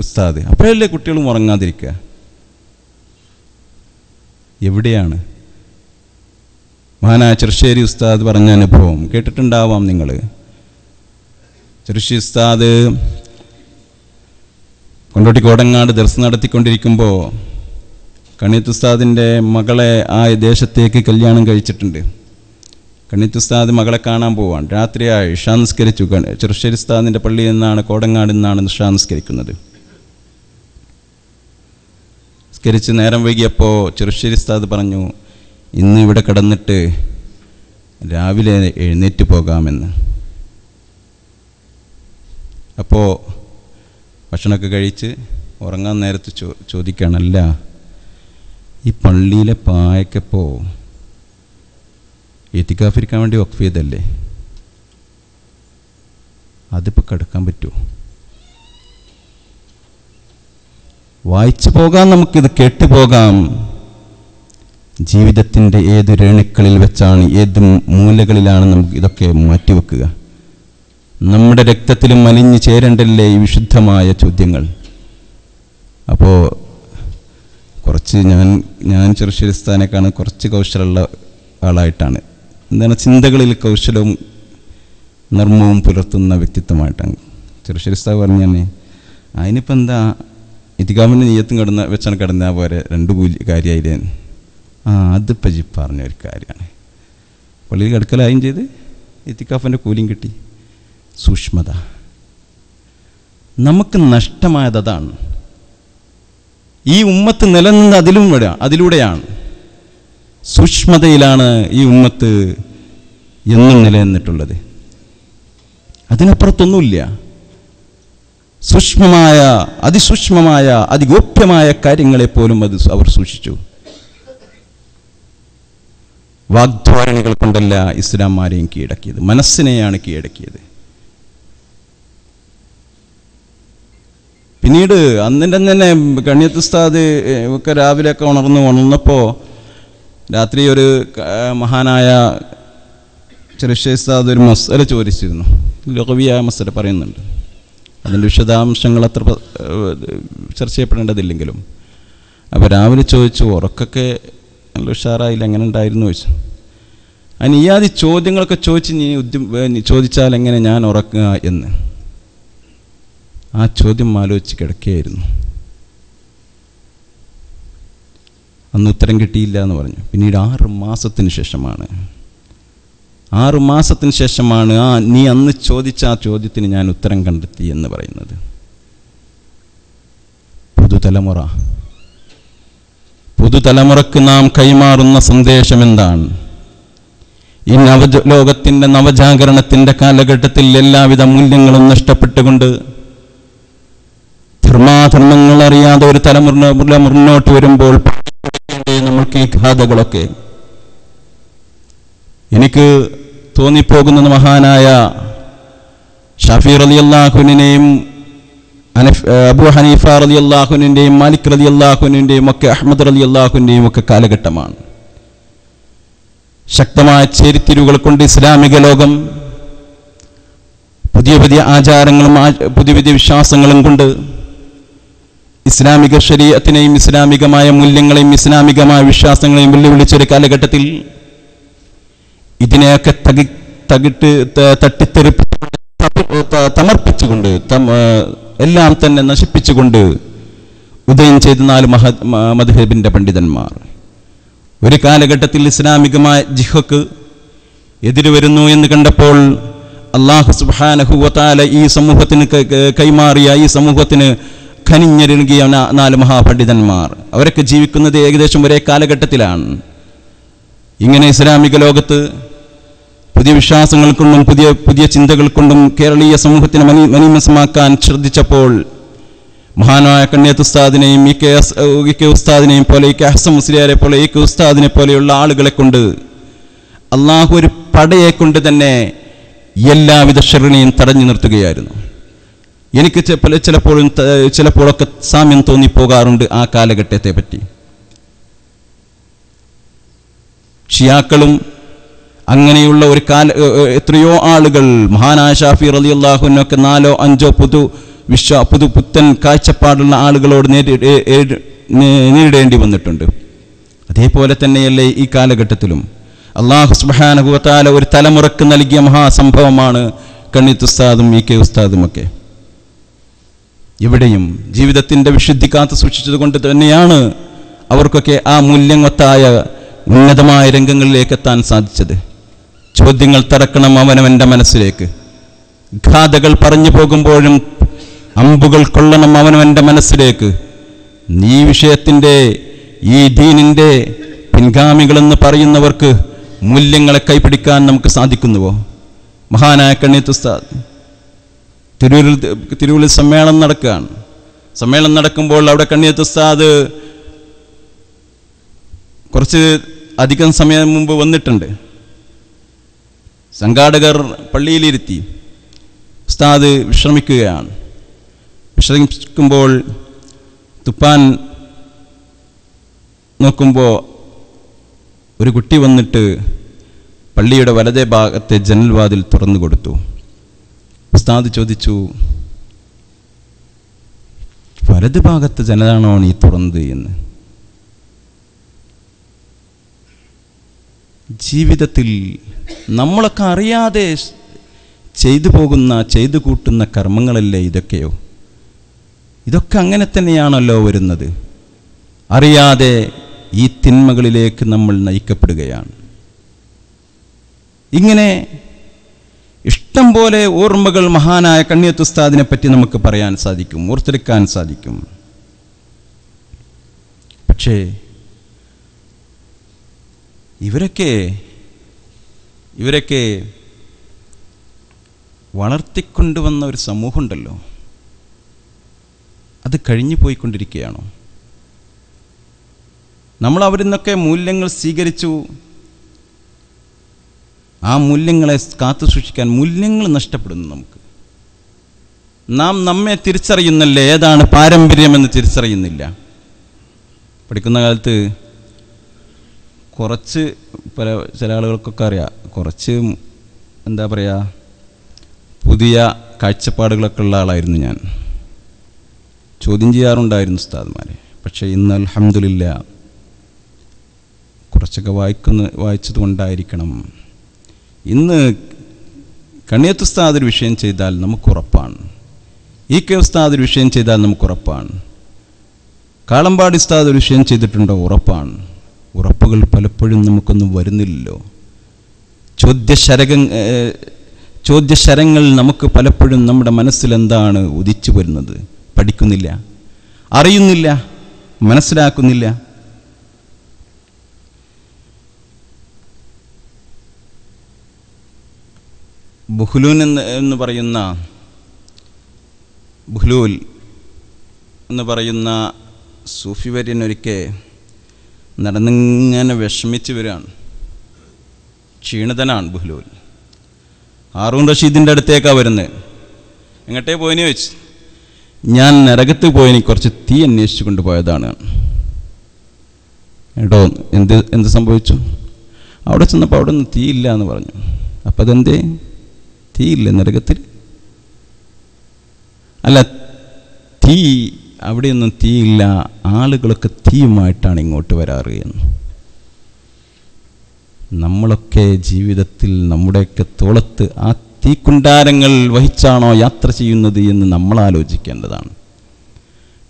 ഉസ്താദ്, അപ്പോഴല്ലേ കുട്ടികളും ഉറങ്ങാതിരിക്കുക? എവിടെയാണ്? മഹാനായ ചെറുശ്ശേരി ഉസ്താദ് പറഞ്ഞ അനുഭവം കേട്ടിട്ടുണ്ടാവാം നിങ്ങൾ. ചെറുശ്ശേരി ഉസ്താദ് കൊണ്ടോട്ടി കോടങ്ങാട് ദർസ് നടത്തിക്കൊണ്ടിരിക്കുമ്പോൾ കണ്ണിയത്ത് ഉസ്താദിൻ്റെ മകളെ ആ ദേശത്തേക്ക് കല്യാണം കഴിച്ചിട്ടുണ്ട്. കണ്ണിയത്ത് ഉസ്താദ് മകളെ കാണാൻ പോവാൻ രാത്രിയായി ഇശാ നിസ്കരിച്ചു. ചെറുശ്ശേരി ഉസ്താദിൻ്റെ പള്ളിയിൽ നിന്നാണ്, കോടങ്ങാട് നിന്നാണ് ഇശാ നിസ്കരിക്കുന്നത്. നിസ്കരിച്ച് നേരം വൈകിയപ്പോൾ ചെറുശ്ശേരി ഉസ്താദ് പറഞ്ഞു, ഇന്ന് ഇവിടെ കിടന്നിട്ട് രാവിലെ എഴുന്നേറ്റ് പോകാമെന്ന്. അപ്പോൾ ഭക്ഷണമൊക്കെ കഴിച്ച് ഉറങ്ങാൻ നേരത്ത് ചോദിക്കുകയാണല്ല, ഈ പള്ളിയിലെ പായക്കപ്പോൾ എത്തിക്കാഫിരിക്കാൻ വേണ്ടി വഖഫ് ചെയ്തല്ലേ, അതിപ്പോൾ കിടക്കാൻ പറ്റുമോ? വായിച്ചു പോകാം, നമുക്കിത് കേട്ടുപോകാം. ജീവിതത്തിൻ്റെ ഏത് രേണുക്കളിൽ വെച്ചാണ്, ഏത് മൂലകളിലാണ് നമുക്ക് ഇതൊക്കെ മാറ്റിവെക്കുക? നമ്മുടെ രക്തത്തിലും അലിഞ്ഞു ചേരണ്ടല്ലേ ഈ വിശുദ്ധമായ ചോദ്യങ്ങൾ? അപ്പോൾ കുറച്ച് ഞാൻ ചെറുശ്ശേരി ഉസ്താദിനെക്കാണ് കുറച്ച് കൗശലമുള്ള ആളായിട്ടാണ്, എന്താണ് ചിന്തകളിൽ കൗശലവും നർമ്മവും പുലർത്തുന്ന വ്യക്തിത്വമായിട്ടാണ്. ചെറുശ്ശേരി ഉസ്താദ് പറഞ്ഞാൽ അതിനിപ്പോൾ എന്താ, ഇത്തികാഫിൻ്റെ നീയത്തും വെച്ചാണ് കിടന്നാൽ പോരെ, 2 കാര്യമായില്ലേ? അതിപ്പോൾ ജി പറഞ്ഞൊരു കാര്യമാണ്. പള്ളിയിൽ കിടക്കലായും ചെയ്ത് ഇത്തികാഫിൻ്റെ കൂലിയും കിട്ടി. സൂക്ഷ്മത നമുക്ക് നഷ്ടമായത് അതാണ്. ഈ ഉമ്മത്ത് നിലനിന്ന് അതിലൂടെയാണ്, സൂക്ഷ്മതയിലാണ് ഈ ഉമ്മത്ത് എന്നും നിലനിന്നിട്ടുള്ളത്. അതിനപ്പുറത്തൊന്നുമില്ല. സൂക്ഷ്മമായ, അതിസൂക്ഷ്മമായ, അതിഗോപ്യമായ കാര്യങ്ങളെപ്പോലും അവർ സൂക്ഷിച്ചു. വാഗ്ധോരണികൾ കൊണ്ടല്ല ഇസ്ലാംമാരെയും കീഴടക്കിയത്, മനസ്സിനെയാണ് കീഴടക്കിയത്. പിന്നീട് അന്നിൻ്റെ തന്നെ കണ്ണിയത്ത് ഉസ്താദ് ഒക്കെ രാവിലെയൊക്കെ ഉണർന്നപ്പോൾ രാത്രി ഒരു മഹാനായ ചെറുശ്ശേരി ഉസ്താദ് ഒരു മസല ചോദിച്ചിരുന്നു. ലഘവിയായ മസല പറയുന്നുണ്ട്. അതിൻ്റെ വിശദാംശങ്ങൾ അത്ര ചർച്ച ചെയ്യപ്പെടേണ്ടതില്ലെങ്കിലും. അപ്പോൾ രാവിലെ ചോദിച്ചു, ഉറക്കൊക്കെ നല്ല ഉഷാറായില്ല, എങ്ങനെ ഉണ്ടായിരുന്നു ചോദിച്ചു. അതിന് ഈ ചോദ്യങ്ങളൊക്കെ ചോദിച്ചാൽ എങ്ങനെ ഞാൻ ഉറക്കുക എന്ന് ആ ചോദ്യം ആലോചിച്ച് കിടക്കുകയായിരുന്നു. അന്ന് ഉത്തരം കിട്ടിയില്ല എന്ന് പറഞ്ഞു. പിന്നീട് 6 മാസത്തിന് ശേഷമാണ് നീ അന്ന് ചോദിച്ച ആ ചോദ്യത്തിന് ഞാൻ ഉത്തരം കണ്ടെത്തി എന്ന് പറയുന്നത്. പുതുതലമുറക്ക് നാം കൈമാറുന്ന സന്ദേശം എന്താണ്? ഈ ലോകത്തിൻ്റെ നവജാഗരണത്തിൻ്റെ കാലഘട്ടത്തിൽ എല്ലാവിധ മൂല്യങ്ങളും നഷ്ടപ്പെട്ടുകൊണ്ട് ധർമാധർമ്മങ്ങൾ അറിയാതെ ഒരു തലമുറ മുന്നോട്ട് വരുമ്പോൾ നമ്മൾക്ക് ഈ ഗാഥകളൊക്കെ എനിക്ക് തോന്നിപ്പോകുന്നത് മഹാനായ ഷാഫി റളിയല്ലാഹുവിനെയും അബൂ ഹനീഫ റളിയല്ലാഹുവിനെയും മാലിക് റളിയല്ലാഹുവിനെയും ഒക്കെ അഹ്മദ് റളിയല്ലാഹുവിനെയും ഒക്കെ കാലഘട്ടമാണ്. ശക്തമായ ചേരിത്തിരിവുകൾ കൊണ്ട് ഇസ്ലാമിക ലോകം പുതിയ പുതിയ ആചാരങ്ങളും പുതിയ പുതിയ വിശ്വാസങ്ങളും കൊണ്ട് ഇസ്ലാമിക ശരീഅത്തിനെയും ഇസ്ലാമികമായ മൂല്യങ്ങളെയും ഇസ്ലാമികമായ വിശ്വാസങ്ങളെയും വെല്ലുവിളിച്ചൊരു കാലഘട്ടത്തിൽ ഇതിനെയൊക്കെ തമർപ്പിച്ചുകൊണ്ട് എല്ലാം തന്നെ നശിപ്പിച്ചുകൊണ്ട് ഉദയം ചെയ്ത 4 മദ്ഹബിൻ്റെ പണ്ഡിതന്മാർ ഒരു കാലഘട്ടത്തിൽ ഇസ്ലാമികമായ ജിഹക്ക് എതിര് വരുന്നു എന്ന് കണ്ടപ്പോൾ അല്ലാഹു സുബ്ഹാനഹു വ തആല ഈ സമൂഹത്തിന് കൈമാറിയ ഈ സമൂഹത്തിന് ഖനിഞ്ഞൊരുങ്ങിയ 4 മഹാപണ്ഡിതന്മാർ അവരൊക്കെ ജീവിക്കുന്നത് ഏകദേശം ഒരേ കാലഘട്ടത്തിലാണ്. ഇങ്ങനെ ഇസ്ലാമിക ലോകത്ത് പുതിയ വിശ്വാസങ്ങൾ കൊണ്ടും പുതിയ ചിന്തകൾ കൊണ്ടും കേരളീയ സമൂഹത്തിനെ മലീമസമാക്കാൻ ശ്രദ്ധിച്ചപ്പോൾ മഹാനായ കണ്ണിയത്ത് ഉസ്താദിനെയും ഇ കെ ഉസ്താദിനെയും പോലെ ഇ കെ ഹസൻ മുസ്ലിയാരെ പോലെ ഇ കെ ഉസ്താദിനെ പോലെയുള്ള ആളുകളെ കൊണ്ട് അള്ളാഹു ഒരു പടയെ കൊണ്ട് തന്നെ എല്ലാവിധ ഷർറിനെയും തടഞ്ഞു നിർത്തുകയായിരുന്നു. എനിക്ക് ചിലപ്പോഴൊക്കെ സാമ്യം തോന്നിപ്പോകാറുണ്ട് ആ കാലഘട്ടത്തെ പറ്റി. ഷിയാക്കളും അങ്ങനെയുള്ള ഒരു എത്രയോ ആളുകൾ മഹാനായ ഷാഫി റളിയല്ലാഹുവിനൊക്കെ 4 or 5 പുത്തൻ കാഴ്ചപ്പാടുള്ള ആളുകളോട് നേരിടേണ്ടി വന്നിട്ടുണ്ട്. അതേപോലെ തന്നെയല്ലേ ഈ കാലഘട്ടത്തിലും അല്ലാഹു സുബ്ഹാനഹു വ തആല ഒരു തലമുറക്ക് നൽകിയ മഹാസംഭവമാണ് കണ്ണിയത്ത് ഉസ്താദും ഇ കെ ഉസ്താദുമൊക്കെ. ഇവിടെയും ജീവിതത്തിൻ്റെ വിശുദ്ധി കാത്തു സൂക്ഷിച്ചത് കൊണ്ട് തന്നെയാണ് അവർക്കൊക്കെ ആ മൂല്യവത്തായ ഉന്നതമായ രംഗങ്ങളിലേക്ക് എത്താൻ സാധിച്ചത്. ചോദ്യങ്ങൾ തറക്കണം അവനവൻ്റെ മനസ്സിലേക്ക്. ഗാഥകൾ പറഞ്ഞു പോകുമ്പോഴും അമ്പുകൾ കൊള്ളണം അവനവൻ്റെ മനസ്സിലേക്ക്. ഈ വിഷയത്തിൻ്റെ ഈ ദീനിൻ്റെ പിൻഗാമികളെന്ന് പറയുന്നവർക്ക് മൂല്യങ്ങളെ കൈപിടിക്കാൻ നമുക്ക് സാധിക്കുന്നുവോ? മഹാനായ കണ്ണിയത്ത് ഉസ്താദ് തിരൂരിൽ സമ്മേളനം നടക്കുകയാണ്. സമ്മേളനം നടക്കുമ്പോൾ അവിടെ കണ്ണിയത്ത് ഉസ്താദ് കുറച്ച് അധികം സമയം മുമ്പ് വന്നിട്ടുണ്ട്. സംഘാടകർ പള്ളിയിലിരുത്തി. ഉസ്താദ് വിശ്രമിക്കുകയാണ്. വിശ്രമിക്കുമ്പോൾ തുപ്പാൻ നോക്കുമ്പോൾ ഒരു കുട്ടി വന്നിട്ട് പള്ളിയുടെ വലതേ ഭാഗത്തെ ജനൽവാതിൽ തുറന്നു കൊടുത്തു. ഉസ്താദ് ചോദിച്ചു, വലത് ഭാഗത്തെ ജനലാണോ നീ തുറന്നത് എന്ന്. ജീവിതത്തിൽ നമ്മളൊക്കെ അറിയാതെ ചെയ്തു കൂട്ടുന്ന കർമ്മങ്ങളല്ലേ ഇതൊക്കെയോ? ഇതൊക്കെ അങ്ങനെ തന്നെയാണല്ലോ വരുന്നത്. അറിയാതെ ഈ തിന്മകളിലേക്ക് നമ്മൾ നയിക്കപ്പെടുകയാണ്. ഇങ്ങനെ ഇഷ്ടം പോലെ ഓർമ്മകൾ മഹാനായ കണ്ണിയത്ത് ഉസ്താദിനെ പറ്റി നമുക്ക് പറയാൻ സാധിക്കും, ഓർത്തെടുക്കാൻ സാധിക്കും. പക്ഷേ ഇവരൊക്കെ വളർത്തിക്കൊണ്ടുവന്ന ഒരു സമൂഹമുണ്ടല്ലോ, അത് കഴിഞ്ഞു പോയിക്കൊണ്ടിരിക്കുകയാണോ? നമ്മൾ അവരിൽ നിന്നൊക്കെ മൂല്യങ്ങൾ സ്വീകരിച്ചു. ആ മൂല്യങ്ങളെ കാത്തു സൂക്ഷിക്കാൻ മൂല്യങ്ങൾ നഷ്ടപ്പെടുന്നു. നാം നമ്മെ തിരിച്ചറിയുന്നില്ല, ഏതാണ് പാരമ്പര്യമെന്ന് തിരിച്ചറിയുന്നില്ല. പഠിക്കുന്ന കാലത്ത് ചില ആളുകൾക്കൊക്കെ അറിയാം, കുറച്ച് എന്താ പറയുക, പുതിയ കാഴ്ചപ്പാടുകളൊക്കെ ഉള്ള ആളായിരുന്നു ഞാൻ. ചോദ്യം ചെയ്യാറുണ്ടായിരുന്നു ഉസ്താദ്മാരെ. പക്ഷേ ഇന്ന് അൽഹംദുലില്ലാ കുറച്ചൊക്കെ വായിച്ചത് കൊണ്ടായിരിക്കണം, ഇന്ന് കണ്ണിയത്ത് ഉസ്താദ് ഒരു വിഷയം ചെയ്താൽ നമുക്കുറപ്പാണ്, കെ ഉസ്താദ് ഒരു വിഷയം ചെയ്താൽ നമുക്കുറപ്പാണ്, കാളമ്പാടി ഉസ്താദ് ഒരു വിഷയം ചെയ്തിട്ടുണ്ടോ ഉറപ്പാണ്. ഉറപ്പുകൾ പലപ്പോഴും നമുക്കൊന്നും വരുന്നില്ലല്ലോ. ചോദ്യശരങ്ങൾ നമുക്ക് പലപ്പോഴും നമ്മുടെ മനസ്സിലെന്താണ് ഉദിച്ചു വരുന്നത് പഠിക്കുന്നില്ല, അറിയുന്നില്ല, മനസ്സിലാക്കുന്നില്ല. ബുഹ്ലൂൽ എന്ന് പറയുന്ന സൂഫി വര്യൻ ഒരിക്കൽ നടന്നിങ്ങനെ വിഷമിച്ച് വരികയാണ്. ക്ഷീണിതനാണ് ബുഹ്ലൂൽ. ഹാറൂൺ റഷീദിൻ്റെ അടുത്തേക്കാണ് വരുന്നത്. എങ്ങോട്ടേ പോയിന് വെച്ച്, ഞാൻ നരകത്ത് പോയിന് കുറച്ച് തീ അന്വേഷിച്ചു കൊണ്ടുപോയതാണ്. കേട്ടോ, എന്ത് സംഭവിച്ചു? അവിടെ ചെന്നപ്പോൾ അവിടെ ഒന്നും തീ ഇല്ല എന്ന് പറഞ്ഞു. അപ്പം അതെന്തേ? തീ ഇല്ല നരകത്തിൽ? അല്ല, തീ അവിടെയൊന്നും തീയില്ല, ആളുകളൊക്കെ തീയുമായിട്ടാണ് ഇങ്ങോട്ട് വരാറ് എന്ന്. നമ്മളൊക്കെ ജീവിതത്തിൽ നമ്മുടെയൊക്കെ തോളത്ത് ആ തീക്കുണ്ടാരങ്ങൾ വഹിച്ചാണോ യാത്ര ചെയ്യുന്നത് എന്ന് നമ്മൾ ആലോചിക്കേണ്ടതാണ്.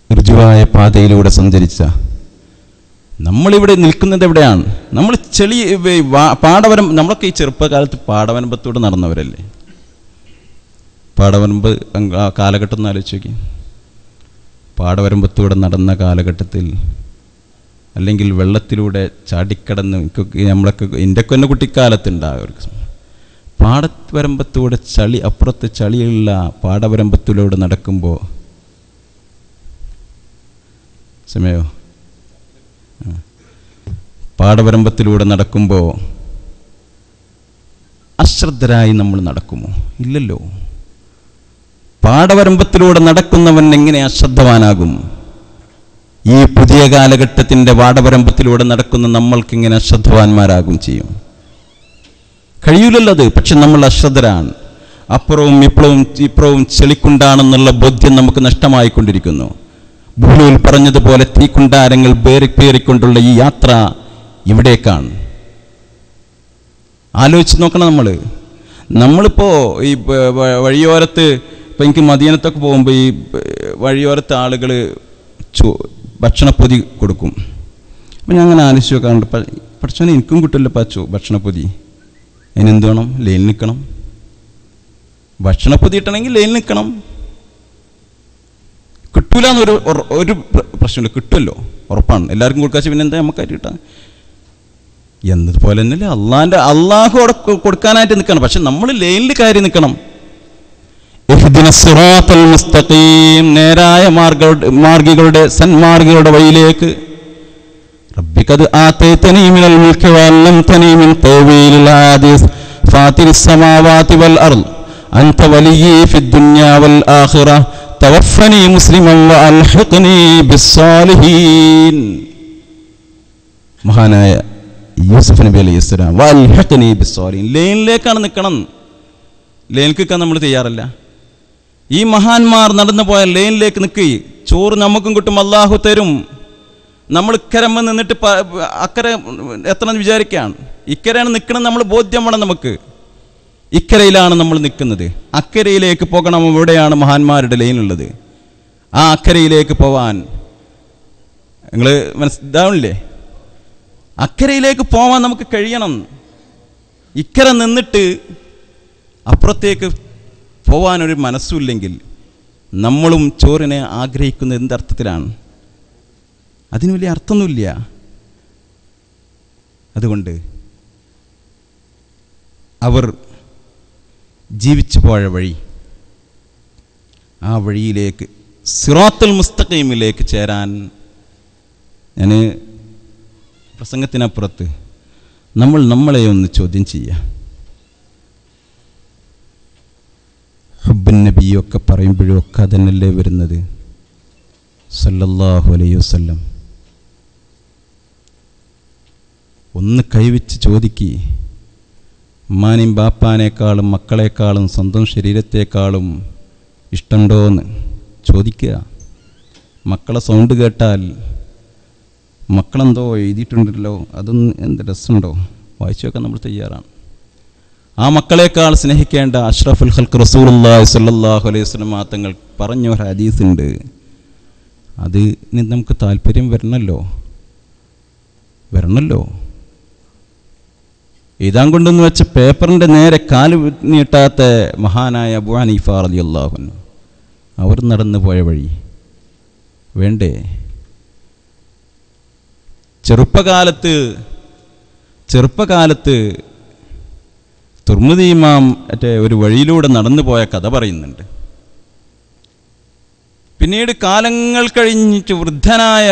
ഋജുവായ പാതയിലൂടെ സഞ്ചരിച്ച നമ്മളിവിടെ നിൽക്കുന്നത് എവിടെയാണ്? നമ്മൾ നമ്മളൊക്കെ ഈ ചെറുപ്പകാലത്ത് പാടവരമ്പത്തൂടെ നടന്നവരല്ലേ? പാടവരമ്പ് കാലഘട്ടം ഒന്ന് ആലോചിച്ച് നോക്കി. പാടവരമ്പത്തൂടെ നടന്ന കാലഘട്ടത്തിൽ, അല്ലെങ്കിൽ വെള്ളത്തിലൂടെ ചാടിക്കടന്ന്, നമ്മളൊക്കെ എൻ്റെയൊക്കെ തന്നെ കുട്ടിക്കാലത്തുണ്ടാകും. പാടവരമ്പത്തൂടെ അപ്പുറത്ത് ചളിയുള്ള പാടവരമ്പത്തിലൂടെ നടക്കുമ്പോൾ സമയോ പാടവരമ്പത്തിലൂടെ നടക്കുമ്പോൾ അശ്രദ്ധരായി നമ്മൾ നടക്കുമോ? ഇല്ലല്ലോ. പാടവരമ്പത്തിലൂടെ നടക്കുന്നവൻ എങ്ങനെ അശ്രദ്ധവാനാകും? ഈ പുതിയ കാലഘട്ടത്തിൻ്റെ പാടവരമ്പത്തിലൂടെ നടക്കുന്ന നമ്മൾക്കിങ്ങനെ അശ്രദ്ധവാന്മാരാകും ചെയ്യും? കഴിയൂലല്ലത്. പക്ഷെ നമ്മൾ അശ്രദ്ധരാണ്. അപ്പുറവും ഇപ്പുറവും ചെളിക്കുണ്ടാണെന്നുള്ള ബോധ്യം നമുക്ക് നഷ്ടമായിക്കൊണ്ടിരിക്കുന്നു. ബുഹ്ലൂൽ പറഞ്ഞതുപോലെ തീക്കുണ്ടാരങ്ങൾ പേറിക്കൊണ്ടുള്ള ഈ യാത്ര ഇവിടേക്കാണ്. ആലോചിച്ച് നോക്കണം. നമ്മളിപ്പോൾ ഈ വഴിയോരത്ത്, ഇപ്പം എനിക്ക് മദീനത്തൊക്കെ പോകുമ്പോൾ ഈ വഴിയോരത്ത് ആളുകൾ ഭക്ഷണപ്പൊതി കൊടുക്കും. അപ്പം ഞാൻ അങ്ങനെ ആലോചിച്ച് നോക്കാറുണ്ട്, പഠിച്ചോനെ എനിക്കും കിട്ടില്ല ഭക്ഷണപ്പൊതി. അതിനെന്ത് വേണം? ലൈൻ നിൽക്കണം. ഭക്ഷണപ്പൊതി കിട്ടണമെങ്കിൽ ലൈൻ നിൽക്കണം. കിട്ടൂല എന്നൊരു പ്രശ്നമില്ല, കിട്ടുമല്ലോ, ഉറപ്പാണ്. എല്ലാവർക്കും കൊടുക്കാച്ച പിന്നെ എന്താ നമുക്കായിട്ട് കിട്ടാൻ? എന്നതുപോലെ തന്നെയല്ലേ അള്ളാഹു അവിടെ കൊടുക്കാനായിട്ട് നിൽക്കണം. പക്ഷെ നമ്മൾ ലൈനിൽ കയറി നിൽക്കണം. നേരായ മാർഗികളുടെ സന്മാർഗികളുടെ വഴിയിലേക്ക്. റബ്ബിഖദ് ആതൈതനീ മിനൽ മുൽകി വഅല്ലംതനീ മിൻ തഅ്വീലിൽ ഹദീസ് ഫാത്തിരിസ് സമാവാതി വൽ അർദ് അൻത വലിയ്യി ഫിദ് ദുനിയാ വൽ ആഖിറ തവഫനി മുസ്ലിമൻ വഅൽഹിഖ്നി ബിസ്സാലിഹീൻ. മഹാനായ യൂസുഫ് നബി അലൈഹിസ്സലാം വഅൽഹിഖ്നി ബിസ്സാലിഹീൻ. ലൈനിലേക്കാണ് നിൽക്കണം. ലൈനിലേക്ക് നിൽക്കാൻ നമ്മൾ തയ്യാറല്ല. ഈ മഹാന്മാർ നടന്നു പോയ ലൈനിലേക്ക് നിൽക്കി. ചോറ് നമുക്കും കിട്ടും, അള്ളാഹു തരും. നമ്മൾ ഇക്കരമ്മ നിന്നിട്ട് അക്കരെ എത്തണമെന്ന് വിചാരിക്കുകയാണ്. ഇക്കരയാണ് നിൽക്കണം, നമ്മൾ ബോധ്യം വേണം നമുക്ക്. ഇക്കരയിലാണ് നമ്മൾ നിൽക്കുന്നത്. അക്കരയിലേക്ക് പോകണം. എവിടെയാണ് മഹാന്മാരുടെ ലൈനുള്ളത്? ആ അക്കരയിലേക്ക് പോവാൻ നിങ്ങൾ മനസ്സിലാവില്ലേ? അക്കരയിലേക്ക് പോവാൻ നമുക്ക് കഴിയണം. ഇക്കര നിന്നിട്ട് അപ്പുറത്തേക്ക് പോവാനൊരു മനസ്സുമില്ലെങ്കിൽ നമ്മളും ചോറിനെ ആഗ്രഹിക്കുന്നത് എന്തർത്ഥത്തിലാണ്? അതിന് വലിയ അർത്ഥമൊന്നുമില്ല. അതുകൊണ്ട് അവർ ജീവിച്ചു പോയ വഴി, ആ വഴിയിലേക്ക്, സിറാത്തുൽ മുസ്തഖീമിലേക്ക് ചേരാൻ, ഞാൻ പ്രസംഗത്തിനപ്പുറത്ത് നമ്മളെ ഒന്ന് ചോദ്യം ചെയ്യുക. ഹുബ്ബുൻ നബിയൊക്കെ പറയുമ്പോഴും ഒക്കെ അതന്നല്ലേ വരുന്നത്? സല്ലല്ലാഹു അലൈഹി വസല്ലം. ഒന്ന് കൈവച്ച് ചോദിക്കുക, ഉമ്മാനെയും ബാപ്പാനേക്കാളും മക്കളെക്കാളും സ്വന്തം ശരീരത്തെക്കാളും ഇഷ്ടമുണ്ടോ എന്ന് ചോദിക്കുക. മക്കളെ സൗണ്ട് കേട്ടാൽ മക്കളെന്തോ എഴുതിയിട്ടുണ്ടല്ലോ, അതൊന്നും എന്ത് രസമുണ്ടോ, വായിച്ചു വെക്കാൻ നമ്മൾ തയ്യാറാണ്. ആ മക്കളെക്കാൾ സ്നേഹിക്കേണ്ട അഷ്റഫുൽ ഖൽഖ് റസൂലുള്ളാഹി സ്വല്ലല്ലാഹു അലൈഹി വസല്ലം തങ്ങൾ പറഞ്ഞ ഒരു ഹദീസുണ്ട്. അതിന് നമുക്ക് താല്പര്യം വരണമല്ലോ. എഴുതാൻ കൊണ്ടെന്ന് വെച്ച പേപ്പറിൻ്റെ നേരെ കാല് നീട്ടാത്ത മഹാനായ അബൂ ഹനീഫ റളിയല്ലാഹു അൻഹു, അവർ നടന്നു പോയ വഴി വേണ്ടേ? ചെറുപ്പകാലത്ത് തുർമുദി ഇമാം ഒരു വഴിയിലൂടെ നടന്നു പോയ കഥ പറയുന്നുണ്ട്. പിന്നീട് കാലങ്ങൾ കഴിഞ്ഞിട്ട് വൃദ്ധനായ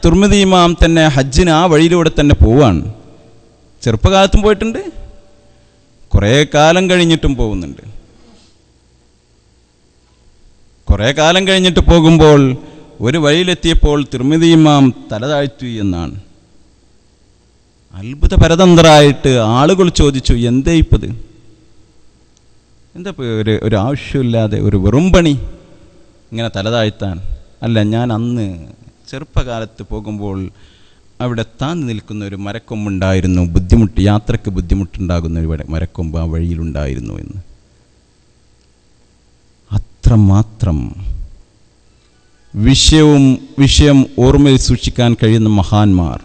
തുർമുദി ഇമാം തന്നെ ഹജ്ജിന് ആ വഴിയിലൂടെ തന്നെ പോവാണ്. ചെറുപ്പകാലത്തും പോയിട്ടുണ്ട്, കുറേ കാലം കഴിഞ്ഞിട്ടും പോകുന്നുണ്ട്. കുറേ കാലം കഴിഞ്ഞിട്ട് പോകുമ്പോൾ ഒരു വഴിയിലെത്തിയപ്പോൾ തുർമുദി ഇമാം തല താഴ്ത്തി എന്നാണ്. അത്ഭുതപരതന്ത്രമായിട്ട് ആളുകൾ ചോദിച്ചു, എന്തേ ഇപ്പത്, എന്താ ഒരു ആവശ്യമില്ലാതെ ഒരു വെറും പണി ഇങ്ങനെ തല താഴ്ത്താൻ? അല്ല, ഞാൻ അന്ന് ചെറുപ്പകാലത്ത് പോകുമ്പോൾ അവിടെ താന്ന് നിൽക്കുന്ന ഒരു മരക്കൊമ്പുണ്ടായിരുന്നു, യാത്രയ്ക്ക് ബുദ്ധിമുട്ടുണ്ടാകുന്ന ഒരു മരക്കൊമ്പ് ആ വഴിയിലുണ്ടായിരുന്നു എന്ന്. അത്രമാത്രം വിഷയം ഓർമ്മയിൽ സൂക്ഷിക്കാൻ കഴിയുന്ന മഹാന്മാർ,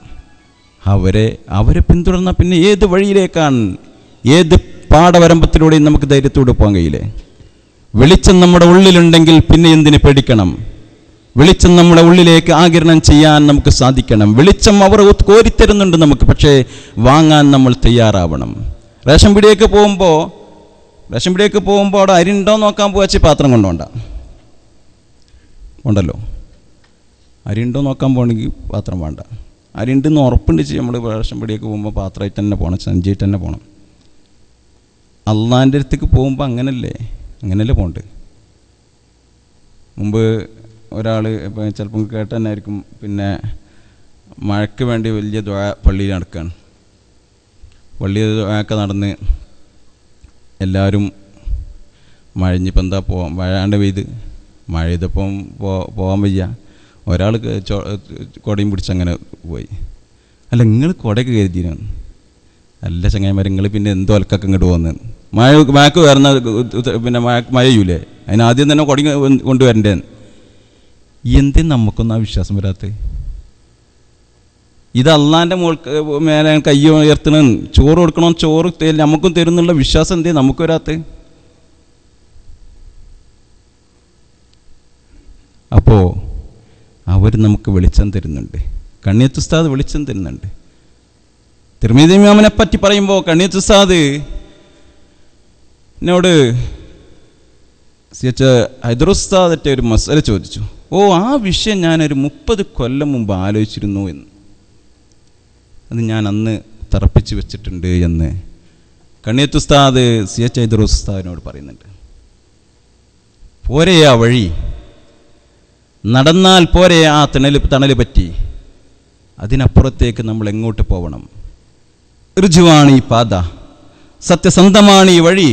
അവരെ പിന്തുടർന്ന പിന്നെ ഏത് വഴിയിലേക്കാണ്, ഏത് പാടവരമ്പത്തിലൂടെയും നമുക്ക് ധൈര്യത്തോടെ പോകാൻ കഴിയില്ലേ? വെളിച്ചം നമ്മുടെ ഉള്ളിലുണ്ടെങ്കിൽ പിന്നെ എന്തിന് പേടിക്കണം? വെളിച്ചം നമ്മുടെ ഉള്ളിലേക്ക് ആഗിരണം ചെയ്യാൻ നമുക്ക് സാധിക്കണം. വെളിച്ചം അവർ കോരിത്തരുന്നുണ്ട് നമുക്ക്, പക്ഷേ വാങ്ങാൻ നമ്മൾ തയ്യാറാവണം. റേഷൻ പീടികയ്ക്ക് പോകുമ്പോൾ അവിടെ അരിണ്ടോ നോക്കാൻ പോവച്ച് പാത്രം ഉണ്ടല്ലോ, അരിണ്ടോ നോക്കാൻ പോകണമെങ്കിൽ പാത്രം വേണ്ട. അരിണ്ടെന്ന് ഉറപ്പുണ്ട് ചെയ്യും. നമ്മൾ റേഷൻ പീടികയ്ക്ക് പോകുമ്പോൾ പാത്രമായിട്ട് തന്നെ പോകണം, സഞ്ചിയായിട്ട് തന്നെ പോകണം. അള്ളാൻ്റെ അടുത്തേക്ക് പോകുമ്പോൾ അങ്ങനല്ലേ പോകണ്ട്. മുമ്പ് ഒരാൾ ഇപ്പം ചിലപ്പം കേട്ട് തന്നെ ആയിരിക്കും, പിന്നെ മഴയ്ക്ക് വേണ്ടി വലിയ ദുആ പള്ളിയിൽ നടക്കുകയാണ്. പള്ളിയിൽ ദുആയൊക്കെ നടന്ന് എല്ലാവരും മഴഞ്ഞിപ്പോൾ എന്താ മഴയാണ്ട് പെയ്ത് മഴ പോകാൻ വയ്യ. ഒരാൾ കുടയും പിടിച്ചങ്ങനെ പോയി. അല്ല, നിങ്ങൾ കുടയൊക്കെ കരുതിയിരുന്നു? അല്ല ചങ്ങായിമാർ, നിങ്ങൾ പിന്നെ എന്തോ അലക്കൊക്കെ ഇങ്ങോട്ട് പോകുന്നത്? മഴക്ക് വരുന്ന പിന്നെ മഴയൂലേ, അതിനാദ്യം തന്നെ കുട കൊണ്ടുവരണ്ടേ? എന്തേ നമുക്കൊന്നും ആ വിശ്വാസം വരാത്തത്? ഇത് അള്ളാൻ്റെ മേലെ കൈ ഉയർത്തണം, ചോറ് കൊടുക്കണം, ചോറ് നമുക്കും തരുന്നുള്ള വിശ്വാസം എന്തേ നമുക്ക് വരാത്തത്? അപ്പോൾ അവർ നമുക്ക് വെളിച്ചം തരുന്നുണ്ട്. കണ്ണിയത്ത് ഉസ്താദ് വെളിച്ചം തരുന്നുണ്ട്. തിർമിദി ഇമാമിനെ പറ്റി പറയുമ്പോൾ കണ്ണിയത്ത് ഉസ്താദ് എന്നോട് ഹൈദറുസ്താദത്തെ ഒരു മസല ചോദിച്ചു. ആ വിഷയം ഞാനൊരു 30 കൊല്ലം മുമ്പ് ആലോചിച്ചിരുന്നു എന്ന്. അത് ഞാൻ അന്ന് തറപ്പിച്ച് വെച്ചിട്ടുണ്ട് എന്ന് കണ്ണിയത്ത് ഉസ്താദ് ഹൈദറുസ്താദിനോട് പറയുന്നുണ്ട്. പോരെ ആ വഴി, നടന്നാൽ പോരെ ആ തണൽ പറ്റി, അതിനപ്പുറത്തേക്ക് നമ്മൾ എങ്ങോട്ട് പോകണം? ഋജുവാണ് ഈ പാത, സത്യസന്ധമാണ് ഈ വഴി.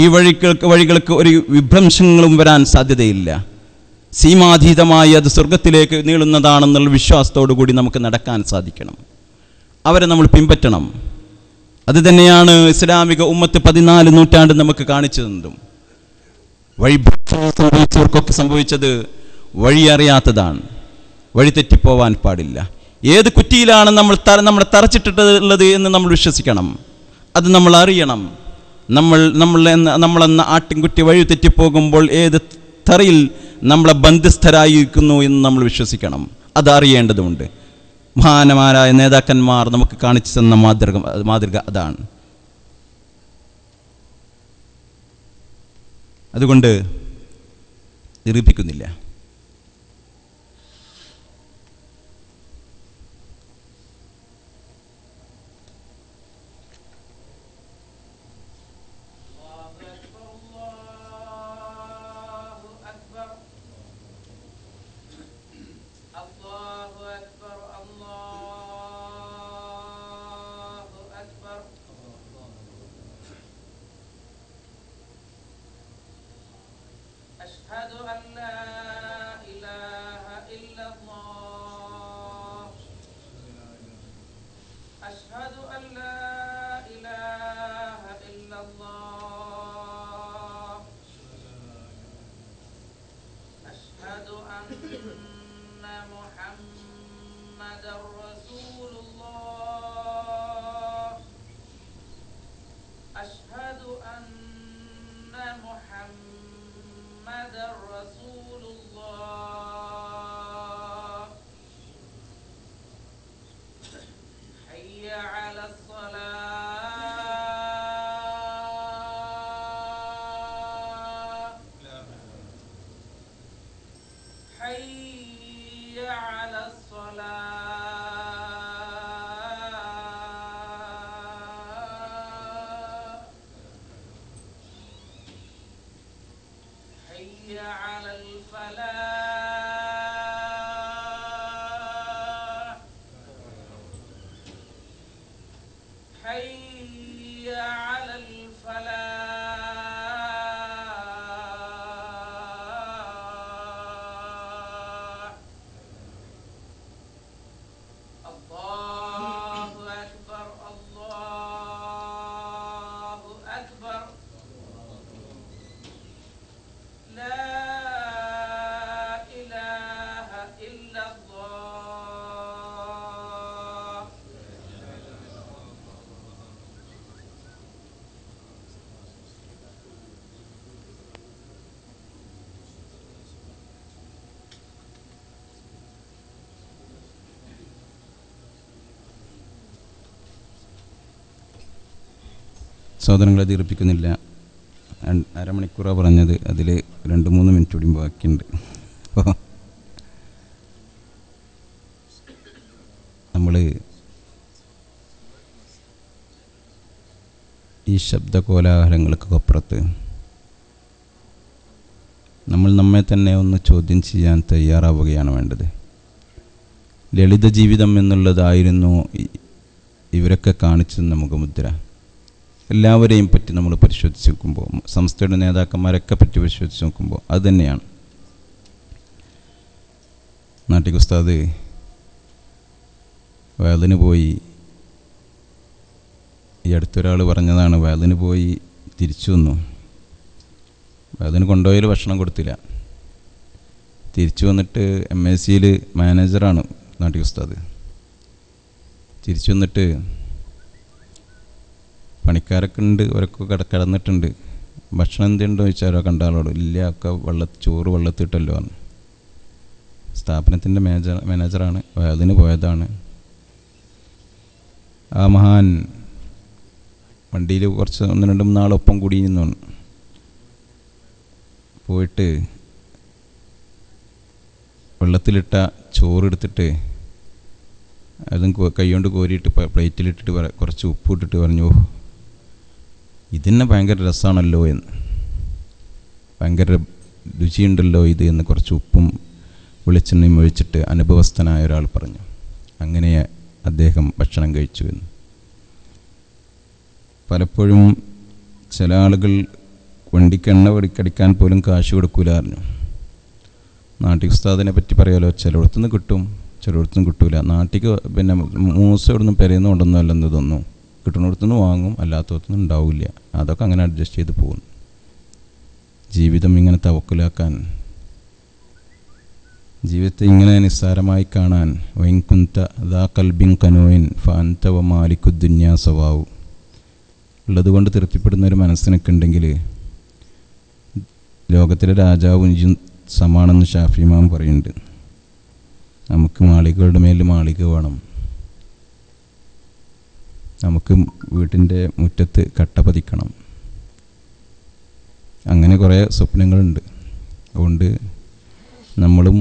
ഈ വഴികൾക്ക് ഒരു വിഭ്രംശങ്ങളും വരാൻ സാധ്യതയില്ല. സീമാതീതമായി അത് സ്വർഗത്തിലേക്ക് നീളുന്നതാണെന്നുള്ള വിശ്വാസത്തോടു കൂടി നമുക്ക് നടക്കാൻ സാധിക്കണം. അവരെ നമ്മൾ പിൻപറ്റണം. അത് തന്നെയാണ് ഇസ്ലാമിക ഉമ്മത്ത് 14 നൂറ്റാണ്ട് നമുക്ക് കാണിച്ചു തന്നതും. സംഭവിച്ചവർക്കൊക്കെ സംഭവിച്ചത് വഴി അറിയാത്തതാണ്. വഴി തെറ്റിപ്പോവാൻ പാടില്ല. ഏത് കുറ്റിയിലാണ് നമ്മളെ തറച്ചിട്ടിട്ടുള്ളത് എന്ന് നമ്മൾ വിശ്വസിക്കണം. അത് നമ്മൾ അറിയണം. നമ്മളെന്ന ആട്ടിൻകുട്ടി വഴി തെറ്റിപ്പോകുമ്പോൾ ഏത് തറയിൽ നമ്മളെ ബന്ധിസ്ഥരായിരിക്കുന്നു എന്ന് നമ്മൾ വിശ്വസിക്കണം. അത് അറിയേണ്ടതുണ്ട്. മഹാന്മാരായ നേതാക്കന്മാർ നമുക്ക് കാണിച്ചു തന്ന മാതൃക അതാണ്. അതുകൊണ്ട് ദീർഘിപ്പിക്കുന്നില്ല. أشهد أن لا إله إلا الله أشهد أن لا إله إلا الله أشهد أن محمدا رسول الله أشهد أن محمدا رسول الله حي على الصلاة حي على الصلاة حي على الفلاح حي على الفلاح الله أكبر الله أكبر لا إله إلا الله സഹോദരങ്ങളെ ദീർഘിപ്പിക്കുന്നില്ല. അരമണിക്കൂറാണ് പറഞ്ഞത്, അതിൽ 2-3 മിനിറ്റ് കൂടി ബാക്കിയുണ്ട്. അപ്പോൾ നമ്മൾ ഈ ശബ്ദ കോലാഹലങ്ങൾക്കൊക്കെ അപ്പുറത്ത് നമ്മൾ നമ്മെ തന്നെ ഒന്ന് ചോദ്യം ചെയ്യാൻ തയ്യാറാവുകയാണ് വേണ്ടത്. ലളിത ജീവിതം എന്നുള്ളതായിരുന്നു ഇവരൊക്കെ കാണിച്ചത് മുഖമുദ്ര. എല്ലാവരെയും പറ്റി നമ്മൾ പരിശോധിച്ച് നോക്കുമ്പോൾ, സംസ്ഥയുടെ നേതാക്കന്മാരൊക്കെ പറ്റി പരിശോധിച്ച് നോക്കുമ്പോൾ അത് തന്നെയാണ്. നാട്ടിക് ഉസ്താദ് വയലിന് പോയി, ഈ അടുത്തൊരാൾ പറഞ്ഞതാണ്, വയലിന് പോയി തിരിച്ചു വന്നു. വയലിന് കൊണ്ടുപോയാൽ ഭക്ഷണം കൊടുത്തില്ല. തിരിച്ചു വന്നിട്ട് MSCയിൽ മാനേജറാണ് നാട്ടിക് ഉസ്താദ്. തിരിച്ചു വന്നിട്ട് പണിക്കാരൊക്കെ ഉണ്ട്, അവരൊക്കെ കിടന്നിട്ടുണ്ട്. ഭക്ഷണം എന്തുണ്ടോ ചോദിച്ചാലോ കണ്ട ആളോട്, ഇല്ല ഒക്കെ ചോറ് വെള്ളത്തിട്ടല്ലോ ആണ്. സ്ഥാപനത്തിൻ്റെ മാനേജറാണ്, അതിന് പോയതാണ്. ആ മഹാൻ വണ്ടിയിൽ കുറച്ച് 1-2 നാളൊപ്പം കൂടി നിന്നാണ്. പോയിട്ട് വെള്ളത്തിലിട്ട ചോറെടുത്തിട്ട് അതും കൈകൊണ്ട് കോരിയിട്ട് പ്ലേറ്റിലിട്ടിട്ട് കുറച്ച് ഉപ്പ് ഇട്ടിട്ട് പറഞ്ഞു, ഇതിന് ഭയങ്കര രസമാണല്ലോ എന്ന്, ഭയങ്കര രുചിയുണ്ടല്ലോ ഇത് എന്ന് കുറച്ച് ഉപ്പും വെളിച്ചെണ്ണയും ഒഴിച്ചിട്ട് അനുഭവസ്ഥനായ ഒരാൾ പറഞ്ഞു. അങ്ങനെ അദ്ദേഹം ഭക്ഷണം കഴിച്ചു എന്ന്. പലപ്പോഴും ചില ആളുകൾ വണ്ടിക്കെണ്ണ കടിക്കാൻ പോലും കാശ് കൊടുക്കൂലായിരുന്നു. നാട്ടിക് ഉസ്താദിനെ പറ്റി പറയാലോ, ചിലയിടത്തുനിന്ന് കിട്ടും, ചിലയിടത്തുനിന്ന് കിട്ടൂല. നാട്ടിക്ക് പിന്നെ മൂസ ഇവിടുന്ന് പെരയുന്ന കൊണ്ടൊന്നും അല്ലെന്ന് തോന്നുന്നു, കിട്ടുന്നിടത്തുനിന്ന് വാങ്ങും, അല്ലാത്തടത്തുനിന്ന് ഉണ്ടാവില്ല. അതൊക്കെ അങ്ങനെ അഡ്ജസ്റ്റ് ചെയ്ത് പോകും. ജീവിതം ഇങ്ങനെ തവക്കുലാക്കാൻ, ജീവിതത്തെ ഇങ്ങനെ നിസ്സാരമായി കാണാൻ, വൈൻകുന്ത ദാ കൽബിൻ കനോയിൻ ഫഅൻത വമാലിക്കുദ്ദുന്യാ സവാവു, ഉള്ളതുകൊണ്ട് തൃപ്തിപ്പെടുന്ന ഒരു മനസ്സിനൊക്കെ ഉണ്ടെങ്കിൽ ലോകത്തിലെ രാജാവും സമാണെന്ന് ഷാഫി ഇമാം പറയുന്നുണ്ട്. നമുക്ക് മാളികകളുടെ മേൽ മാളിക വേണം, നമുക്ക് വീട്ടിൻ്റെ മുറ്റത്ത് കട്ട പതിക്കണം, അങ്ങനെ കുറേ സ്വപ്നങ്ങളുണ്ട്. അതുകൊണ്ട് നമ്മളും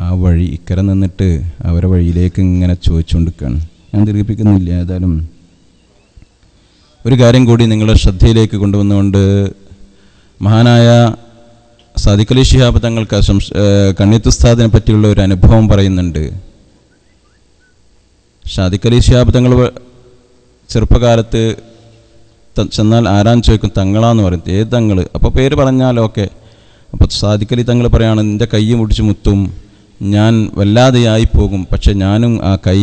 ആ വഴി ഇക്കരെ നിന്നിട്ട് അവരെ വഴിയിലേക്ക് ഇങ്ങനെ ചോദിച്ചുകൊണ്ടിരിക്കുകയാണ്. ഞാൻ ദീർഘിപ്പിക്കുന്നില്ല. ഏതായാലും ഒരു കാര്യം കൂടി നിങ്ങളുടെ ശ്രദ്ധയിലേക്ക് കൊണ്ടുവന്നുകൊണ്ട്, മഹാനായ സാദിഖ് അലി ശിഹാബ് തങ്ങൾക്ക് കണ്ണിയത്ത് ഉസ്താദിനെ പറ്റിയുള്ള ഒരു അനുഭവം പറയുന്നുണ്ട്. സാദിഖ് അലി ശിഹാബ് തങ്ങൾ ചെറുപ്പകാലത്ത് ചെന്നാൽ ആരാൻ ചോദിക്കും, തങ്ങളാന്ന് പറയും. ഏത് തങ്ങൾ? അപ്പോൾ പേര് പറഞ്ഞാലോ ഓക്കെ. അപ്പോൾ സാദിഖലി തങ്ങൾ പറയാണ്, എൻ്റെ കൈ മുടിച്ച് മുത്തും, ഞാൻ വല്ലാതെയായി പോകും, പക്ഷെ ഞാനും ആ കൈ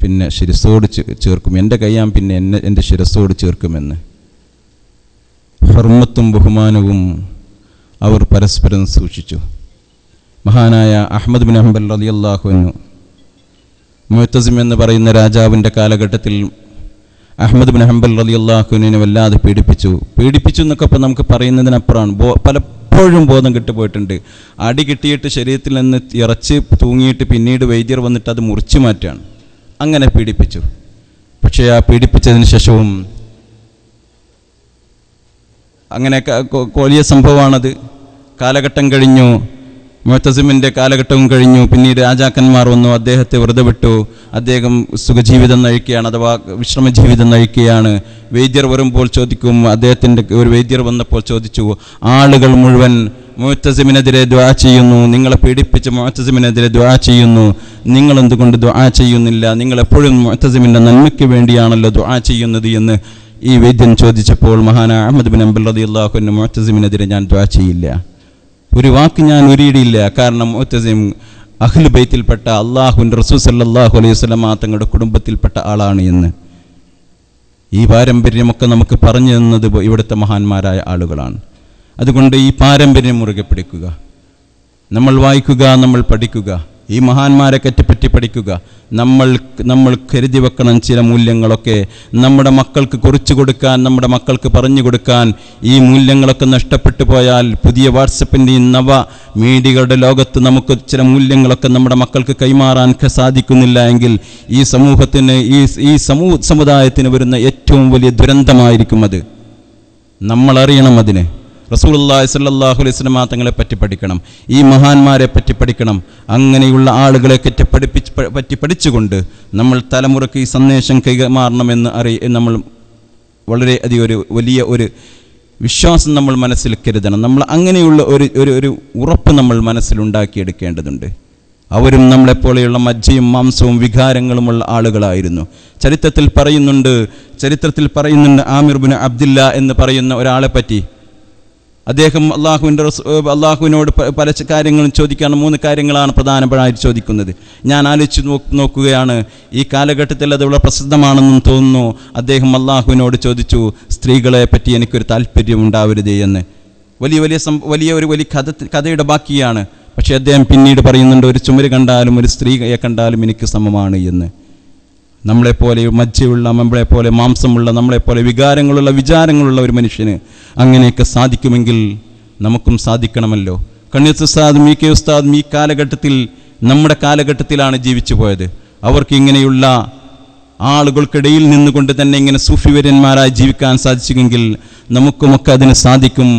പിന്നെ ശിരസ്സോട് ചേർക്കും, എൻ്റെ കൈ ഞാൻ പിന്നെ എൻ്റെ ശിരസ്സോട് ചേർക്കുമെന്ന്. ഹർമത്തും ബഹുമാനവും അവർ പരസ്പരം സൂക്ഷിച്ചു. മഹാനായ അഹ്മദ് ബിൻ ഹംബൽ റളിയല്ലാഹു അൻഹു മുഅ്തസിം എന്ന് പറയുന്ന രാജാവിൻ്റെ കാലഘട്ടത്തിൽ അഹ്മദ് ബിൻ ഹംബൽ റളിയല്ലാഹു അൻഹുവിനെ വല്ലാതെ പീഡിപ്പിച്ചു എന്നൊക്കെ ഇപ്പോൾ നമുക്ക് പറയുന്നതിനപ്പുറമാണ്. പലപ്പോഴും ബോധം കിട്ടുപോയിട്ടുണ്ട്. അടി കിട്ടിയിട്ട് ശരീരത്തിൽ നിന്ന് ഇറച്ച് തൂങ്ങിയിട്ട് പിന്നീട് വൈദ്യർ വന്നിട്ട് അത് മുറിച്ചു മാറ്റാണ്. അങ്ങനെ പീഡിപ്പിച്ചു. പക്ഷേ ആ പീഡിപ്പിച്ചതിന് ശേഷവും അങ്ങനെ വലിയ സംഭവമാണത്. കാലഘട്ടം കഴിഞ്ഞു, മുഅ്തസിമിൻ്റെ കാലഘട്ടവും കഴിഞ്ഞു. പിന്നീട് രാജാക്കന്മാർ വന്നു, അദ്ദേഹത്തെ വെറുതെ വിട്ടു. അദ്ദേഹം സുഖജീവിതം നയിക്കുകയാണ്, അഥവാ വിശ്രമജീവിതം നയിക്കുകയാണ്. വൈദ്യർ വരുമ്പോൾ ചോദിക്കും, അദ്ദേഹത്തിൻ്റെ ഒരു വൈദ്യർ വന്നപ്പോൾ ചോദിച്ചു, ആളുകൾ മുഴുവൻ മുഅ്തസിമിനെതിരെ ദുആ ചെയ്യുന്നു, നിങ്ങളെ പീഡിപ്പിച്ച് മുഅ്തസിമിനെതിരെ ദുആ ചെയ്യുന്നു, നിങ്ങളെന്തുകൊണ്ട് ദുആ ചെയ്യുന്നില്ല? നിങ്ങളെപ്പോഴും മുഅ്തസിമിൻ്റെ നന്മയ്ക്ക് വേണ്ടിയാണല്ലോ ദുആ ചെയ്യുന്നത് എന്ന് ഈ വൈദ്യൻ ചോദിച്ചപ്പോൾ മഹാനായ അഹ്മദ് ബിൻ ഹംബൽ റളിയല്ലാഹു അൻഹു മുഅ്തസിമിനെതിരെ ഞാൻ ദുആ ചെയ്യില്ല, ഒരു വാക്ക് ഞാൻ ഉരിയിടില്ല. കാരണം മുഅ്തസിം അഹ്ലു ബൈത്തിൽപ്പെട്ട അള്ളാഹുവിൻ്റെ റസൂൽ സല്ലല്ലാഹു അലൈഹി വസല്ലം തങ്ങളുടെ കുടുംബത്തിൽപ്പെട്ട ആളാണ് എന്ന് ഈ പാരമ്പര്യമൊക്കെ നമുക്ക് പറഞ്ഞു തന്നത് ഇവിടുത്തെ മഹാന്മാരായ ആളുകളാണ്. അതുകൊണ്ട് ഈ പാരമ്പര്യം മുറുകെ പിടിക്കുക, നമ്മൾ വായിക്കുക, നമ്മൾ പഠിക്കുക, ഈ മഹാന്മാരെ പറ്റി പഠിക്കുക. നമ്മൾ കരുതി വെക്കണം ചില മൂല്യങ്ങളൊക്കെ നമ്മുടെ മക്കൾക്ക് കുറിച്ചു കൊടുക്കാൻ, നമ്മുടെ മക്കൾക്ക് പറഞ്ഞു കൊടുക്കാൻ. ഈ മൂല്യങ്ങളൊക്കെ നഷ്ടപ്പെട്ടു പോയാൽ പുതിയ വാട്സപ്പിൻ്റെയും നവ മീഡിയകളുടെ ലോകത്ത് നമുക്ക് ചില മൂല്യങ്ങളൊക്കെ നമ്മുടെ മക്കൾക്ക് കൈമാറാൻ സാധിക്കുന്നില്ല എങ്കിൽ ഈ സമൂഹത്തിന്, ഈ സമുദായത്തിന് വരുന്ന ഏറ്റവും വലിയ ദുരന്തമായിരിക്കും അത്. നമ്മൾ അറിയണം അതിനെ. റസൂലുള്ളാഹി സ്വല്ലല്ലാഹു അലൈഹി വസല്ലം തങ്ങളെ പറ്റി പഠിക്കണം, ഈ മഹാന്മാരെ പറ്റി പഠിക്കണം. അങ്ങനെയുള്ള ആളുകളെ പറ്റി പഠിച്ചുകൊണ്ട് നമ്മൾ തലമുറയ്ക്ക് ഈ സന്ദേശം കൈമാറണമെന്ന് നമ്മൾ വളരെ അധികം വലിയ ഒരു വിശ്വാസം നമ്മൾ മനസ്സിൽ കരുതണം. നമ്മൾ അങ്ങനെയുള്ള ഒരു ഉറപ്പ് നമ്മൾ മനസ്സിലുണ്ടാക്കിയെടുക്കേണ്ടതുണ്ട്. അവരും നമ്മളെപ്പോലെയുള്ള മജ്ജയും മാംസവും വികാരങ്ങളുമുള്ള ആളുകളായിരുന്നു. ചരിത്രത്തിൽ പറയുന്നുണ്ട് ആമിർ ബിൻ അബ്ദില്ല എന്ന് പറയുന്ന ഒരാളെ പറ്റി. അദ്ദേഹം അള്ളാഹുവിനോട് പല കാര്യങ്ങളും ചോദിക്കുകയാണ്. 3 കാര്യങ്ങളാണ് പ്രധാനമായിട്ട് ചോദിക്കുന്നത്. ഞാൻ ആലോചിച്ച് നോക്കുകയാണ്, ഈ കാലഘട്ടത്തിൽ അത് വളരെ പ്രസിദ്ധമാണെന്നും തോന്നുന്നു. അദ്ദേഹം അള്ളാഹുവിനോട് ചോദിച്ചു, സ്ത്രീകളെ പറ്റി എനിക്കൊരു താല്പര്യം ഉണ്ടാവരുത് എന്ന്. വലിയ കഥയുടെ ബാക്കിയാണ്. പക്ഷേ അദ്ദേഹം പിന്നീട് പറയുന്നുണ്ട്, ഒരു ചുമര് കണ്ടാലും ഒരു സ്ത്രീയെ കണ്ടാലും എനിക്ക് സമമാണ് എന്ന്. നമ്മളെപ്പോലെ മജ്ജയുള്ള, നമ്മളെപ്പോലെ മാംസമുള്ള, നമ്മളെപ്പോലെ വിചാരങ്ങളുള്ള ഒരു മനുഷ്യന് അങ്ങനെയൊക്കെ സാധിക്കുമെങ്കിൽ നമുക്കും സാധിക്കണമല്ലോ. കണ്ണീർ ഉസ്താദ്, മി കെ ഉസ്താദ് ഈ കാലഘട്ടത്തിൽ, നമ്മുടെ കാലഘട്ടത്തിലാണ് ജീവിച്ചു പോയത്. അവർക്ക് ഇങ്ങനെയുള്ള ആളുകൾക്കിടയിൽ നിന്നുകൊണ്ട് തന്നെ ഇങ്ങനെ സൂഫിവര്യന്മാരായി ജീവിക്കാൻ സാധിച്ചുവെങ്കിൽ നമുക്കുമൊക്കെ അതിന് സാധിക്കും.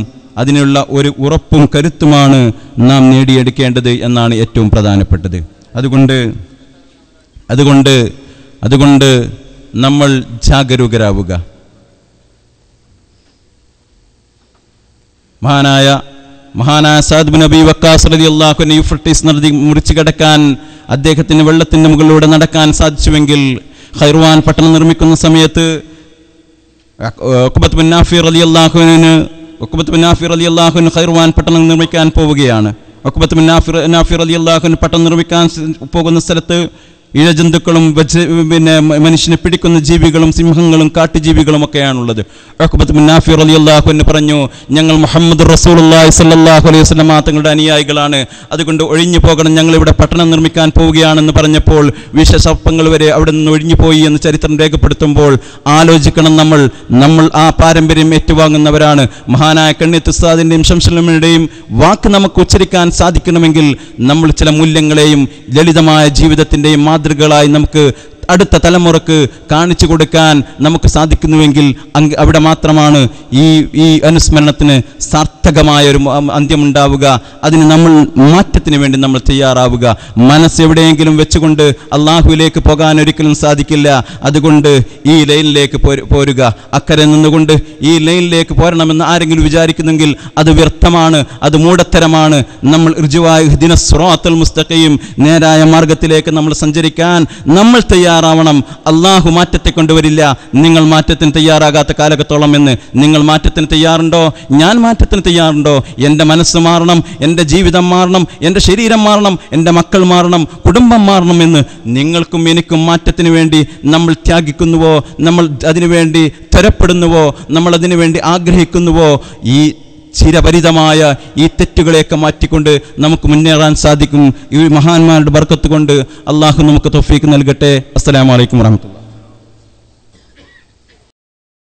അതിനുള്ള ഒരു ഉറപ്പും കരുത്തുമാണ് നാം നേടിയെടുക്കേണ്ടത് എന്നാണ് ഏറ്റവും പ്രധാനപ്പെട്ടത്. അതുകൊണ്ട് നമ്മൾ ജാഗരൂകരാവുക. മഹാനായ സഅദ് ബിൻ അബീ വക്കാസ് റളിയല്ലാഹു അൻഹു യൂഫ്രട്ടീസ് നദി മുറിച്ചു കടക്കാൻ അദ്ദേഹത്തിന് വെള്ളത്തിൻ്റെ മുകളിലൂടെ നടക്കാൻ സാധിച്ചുവെങ്കിൽ ഖൈർവാൻ പട്ടണം നിർമ്മിക്കുന്ന സമയത്ത് ഉഖബത്ത് ബിൻ നാഫി റളിയല്ലാഹു അൻഹു ഖൈർവാൻ പട്ടണം നിർമ്മിക്കാൻ പോവുകയാണ്. ഉഖബത്ത് ബിൻ നാഫി റളിയല്ലാഹു അൻഹു പട്ടണം നിർമ്മിക്കാൻ പോകുന്ന സ്ഥലത്ത് ഇഴജന്തുക്കളും പിന്നെ മനുഷ്യനെ പിടിക്കുന്ന ജീവികളും സിംഹങ്ങളും കാട്ടുജീവികളും ഒക്കെയാണുള്ളത്. ഉഖബത്ത് ബിൻ നാഫി റളിയല്ലാഹു അൻഹു പറഞ്ഞു, ഞങ്ങൾ മുഹമ്മദ് റസൂലുള്ളാഹി സ്വല്ലല്ലാഹു അലൈഹി വസല്ലം തങ്ങളുടെ അനുയായികളാണ്, അതുകൊണ്ട് ഒഴിഞ്ഞു പോകണം, ഞങ്ങൾ ഇവിടെ പട്ടണം നിർമ്മിക്കാൻ പോവുകയാണെന്ന് പറഞ്ഞപ്പോൾ വിഷസർപ്പങ്ങൾ വരെ അവിടെ നിന്ന് ഒഴിഞ്ഞു പോയി എന്ന് ചരിത്രം രേഖപ്പെടുത്തുമ്പോൾ ആലോചിക്കണം, നമ്മൾ ആ പാരമ്പര്യം ഏറ്റുവാങ്ങുന്നവരാണ്. മഹാനായ കണ്ണീത്ത് ഉസ്താദിൻ്റെയും ശംസുലുലമയുടെയും വാക്ക് നമുക്ക് ഉച്ചരിക്കാൻ സാധിക്കണമെങ്കിൽ നമ്മൾ ചില മൂല്യങ്ങളെയും ലളിതമായ ജീവിതത്തിൻ്റെയും മാതൃകകളായി നമുക്ക് അടുത്ത തലമുറക്ക് കാണിച്ചു കൊടുക്കാൻ നമുക്ക് സാധിക്കുന്നുവെങ്കിൽ അവിടെ മാത്രമാണ് ഈ അനുസ്മരണത്തിന് സാർത്ഥകമായ ഒരു അന്ത്യമുണ്ടാവുക. അതിന് നമ്മൾ മാറ്റത്തിന് വേണ്ടി നമ്മൾ തയ്യാറാവുക. മനസ്സ് എവിടെയെങ്കിലും വെച്ചുകൊണ്ട് അള്ളാഹുവിലേക്ക് പോകാൻ ഒരിക്കലും സാധിക്കില്ല. അതുകൊണ്ട് ഈ ലൈനിലേക്ക് പോരുക. അക്കരെ നിന്നുകൊണ്ട് ഈ ലൈനിലേക്ക് പോരണമെന്ന് ആരെങ്കിലും വിചാരിക്കുന്നെങ്കിൽ അത് വ്യർത്ഥമാണ്, അത് മൂഢത്തരമാണ്. നമ്മൾ ഇർജുവായ ഇഹ്ദിന സിറാത്തൽ മുസ്തഖീം, നേരായ മാർഗത്തിലേക്ക് നമ്മൾ സഞ്ചരിക്കാൻ നമ്മൾ തയ്യാറാണ്. തയ്യാറാവണം. അള്ളാഹു മാറ്റത്തെ കൊണ്ടുവരില്ല നിങ്ങൾ മാറ്റത്തിന് തയ്യാറാകാത്ത കാലഘട്ടത്തോളം എന്ന്. നിങ്ങൾ മാറ്റത്തിന് തയ്യാറുണ്ടോ? ഞാൻ മാറ്റത്തിന് തയ്യാറുണ്ടോ? എൻ്റെ മനസ്സ് മാറണം, എൻ്റെ ജീവിതം മാറണം, എൻ്റെ ശരീരം മാറണം, എൻ്റെ മക്കൾ മാറണം, കുടുംബം മാറണം എന്ന് നിങ്ങൾക്കും എനിക്കും മാറ്റത്തിന് വേണ്ടി നമ്മൾ ത്യാഗിക്കുന്നുവോ, നമ്മൾ അതിനുവേണ്ടി ത്വരപ്പെടുന്നുവോ, നമ്മൾ അതിനു വേണ്ടി ആഗ്രഹിക്കുന്നുവോ, ഈ ചിരപരിതമായ ഈ തെറ്റുകളെയൊക്കെ മാറ്റിക്കൊണ്ട് നമുക്ക് മുന്നേറാൻ സാധിക്കും. ഈ മഹാന്മാരുടെ ബർക്കത്ത് കൊണ്ട് അള്ളാഹു നമുക്ക് തൗഫീക്ക് നൽകട്ടെ. അസ്സലാമു അലൈക്കും വറഹ്മത്തുള്ളാഹി.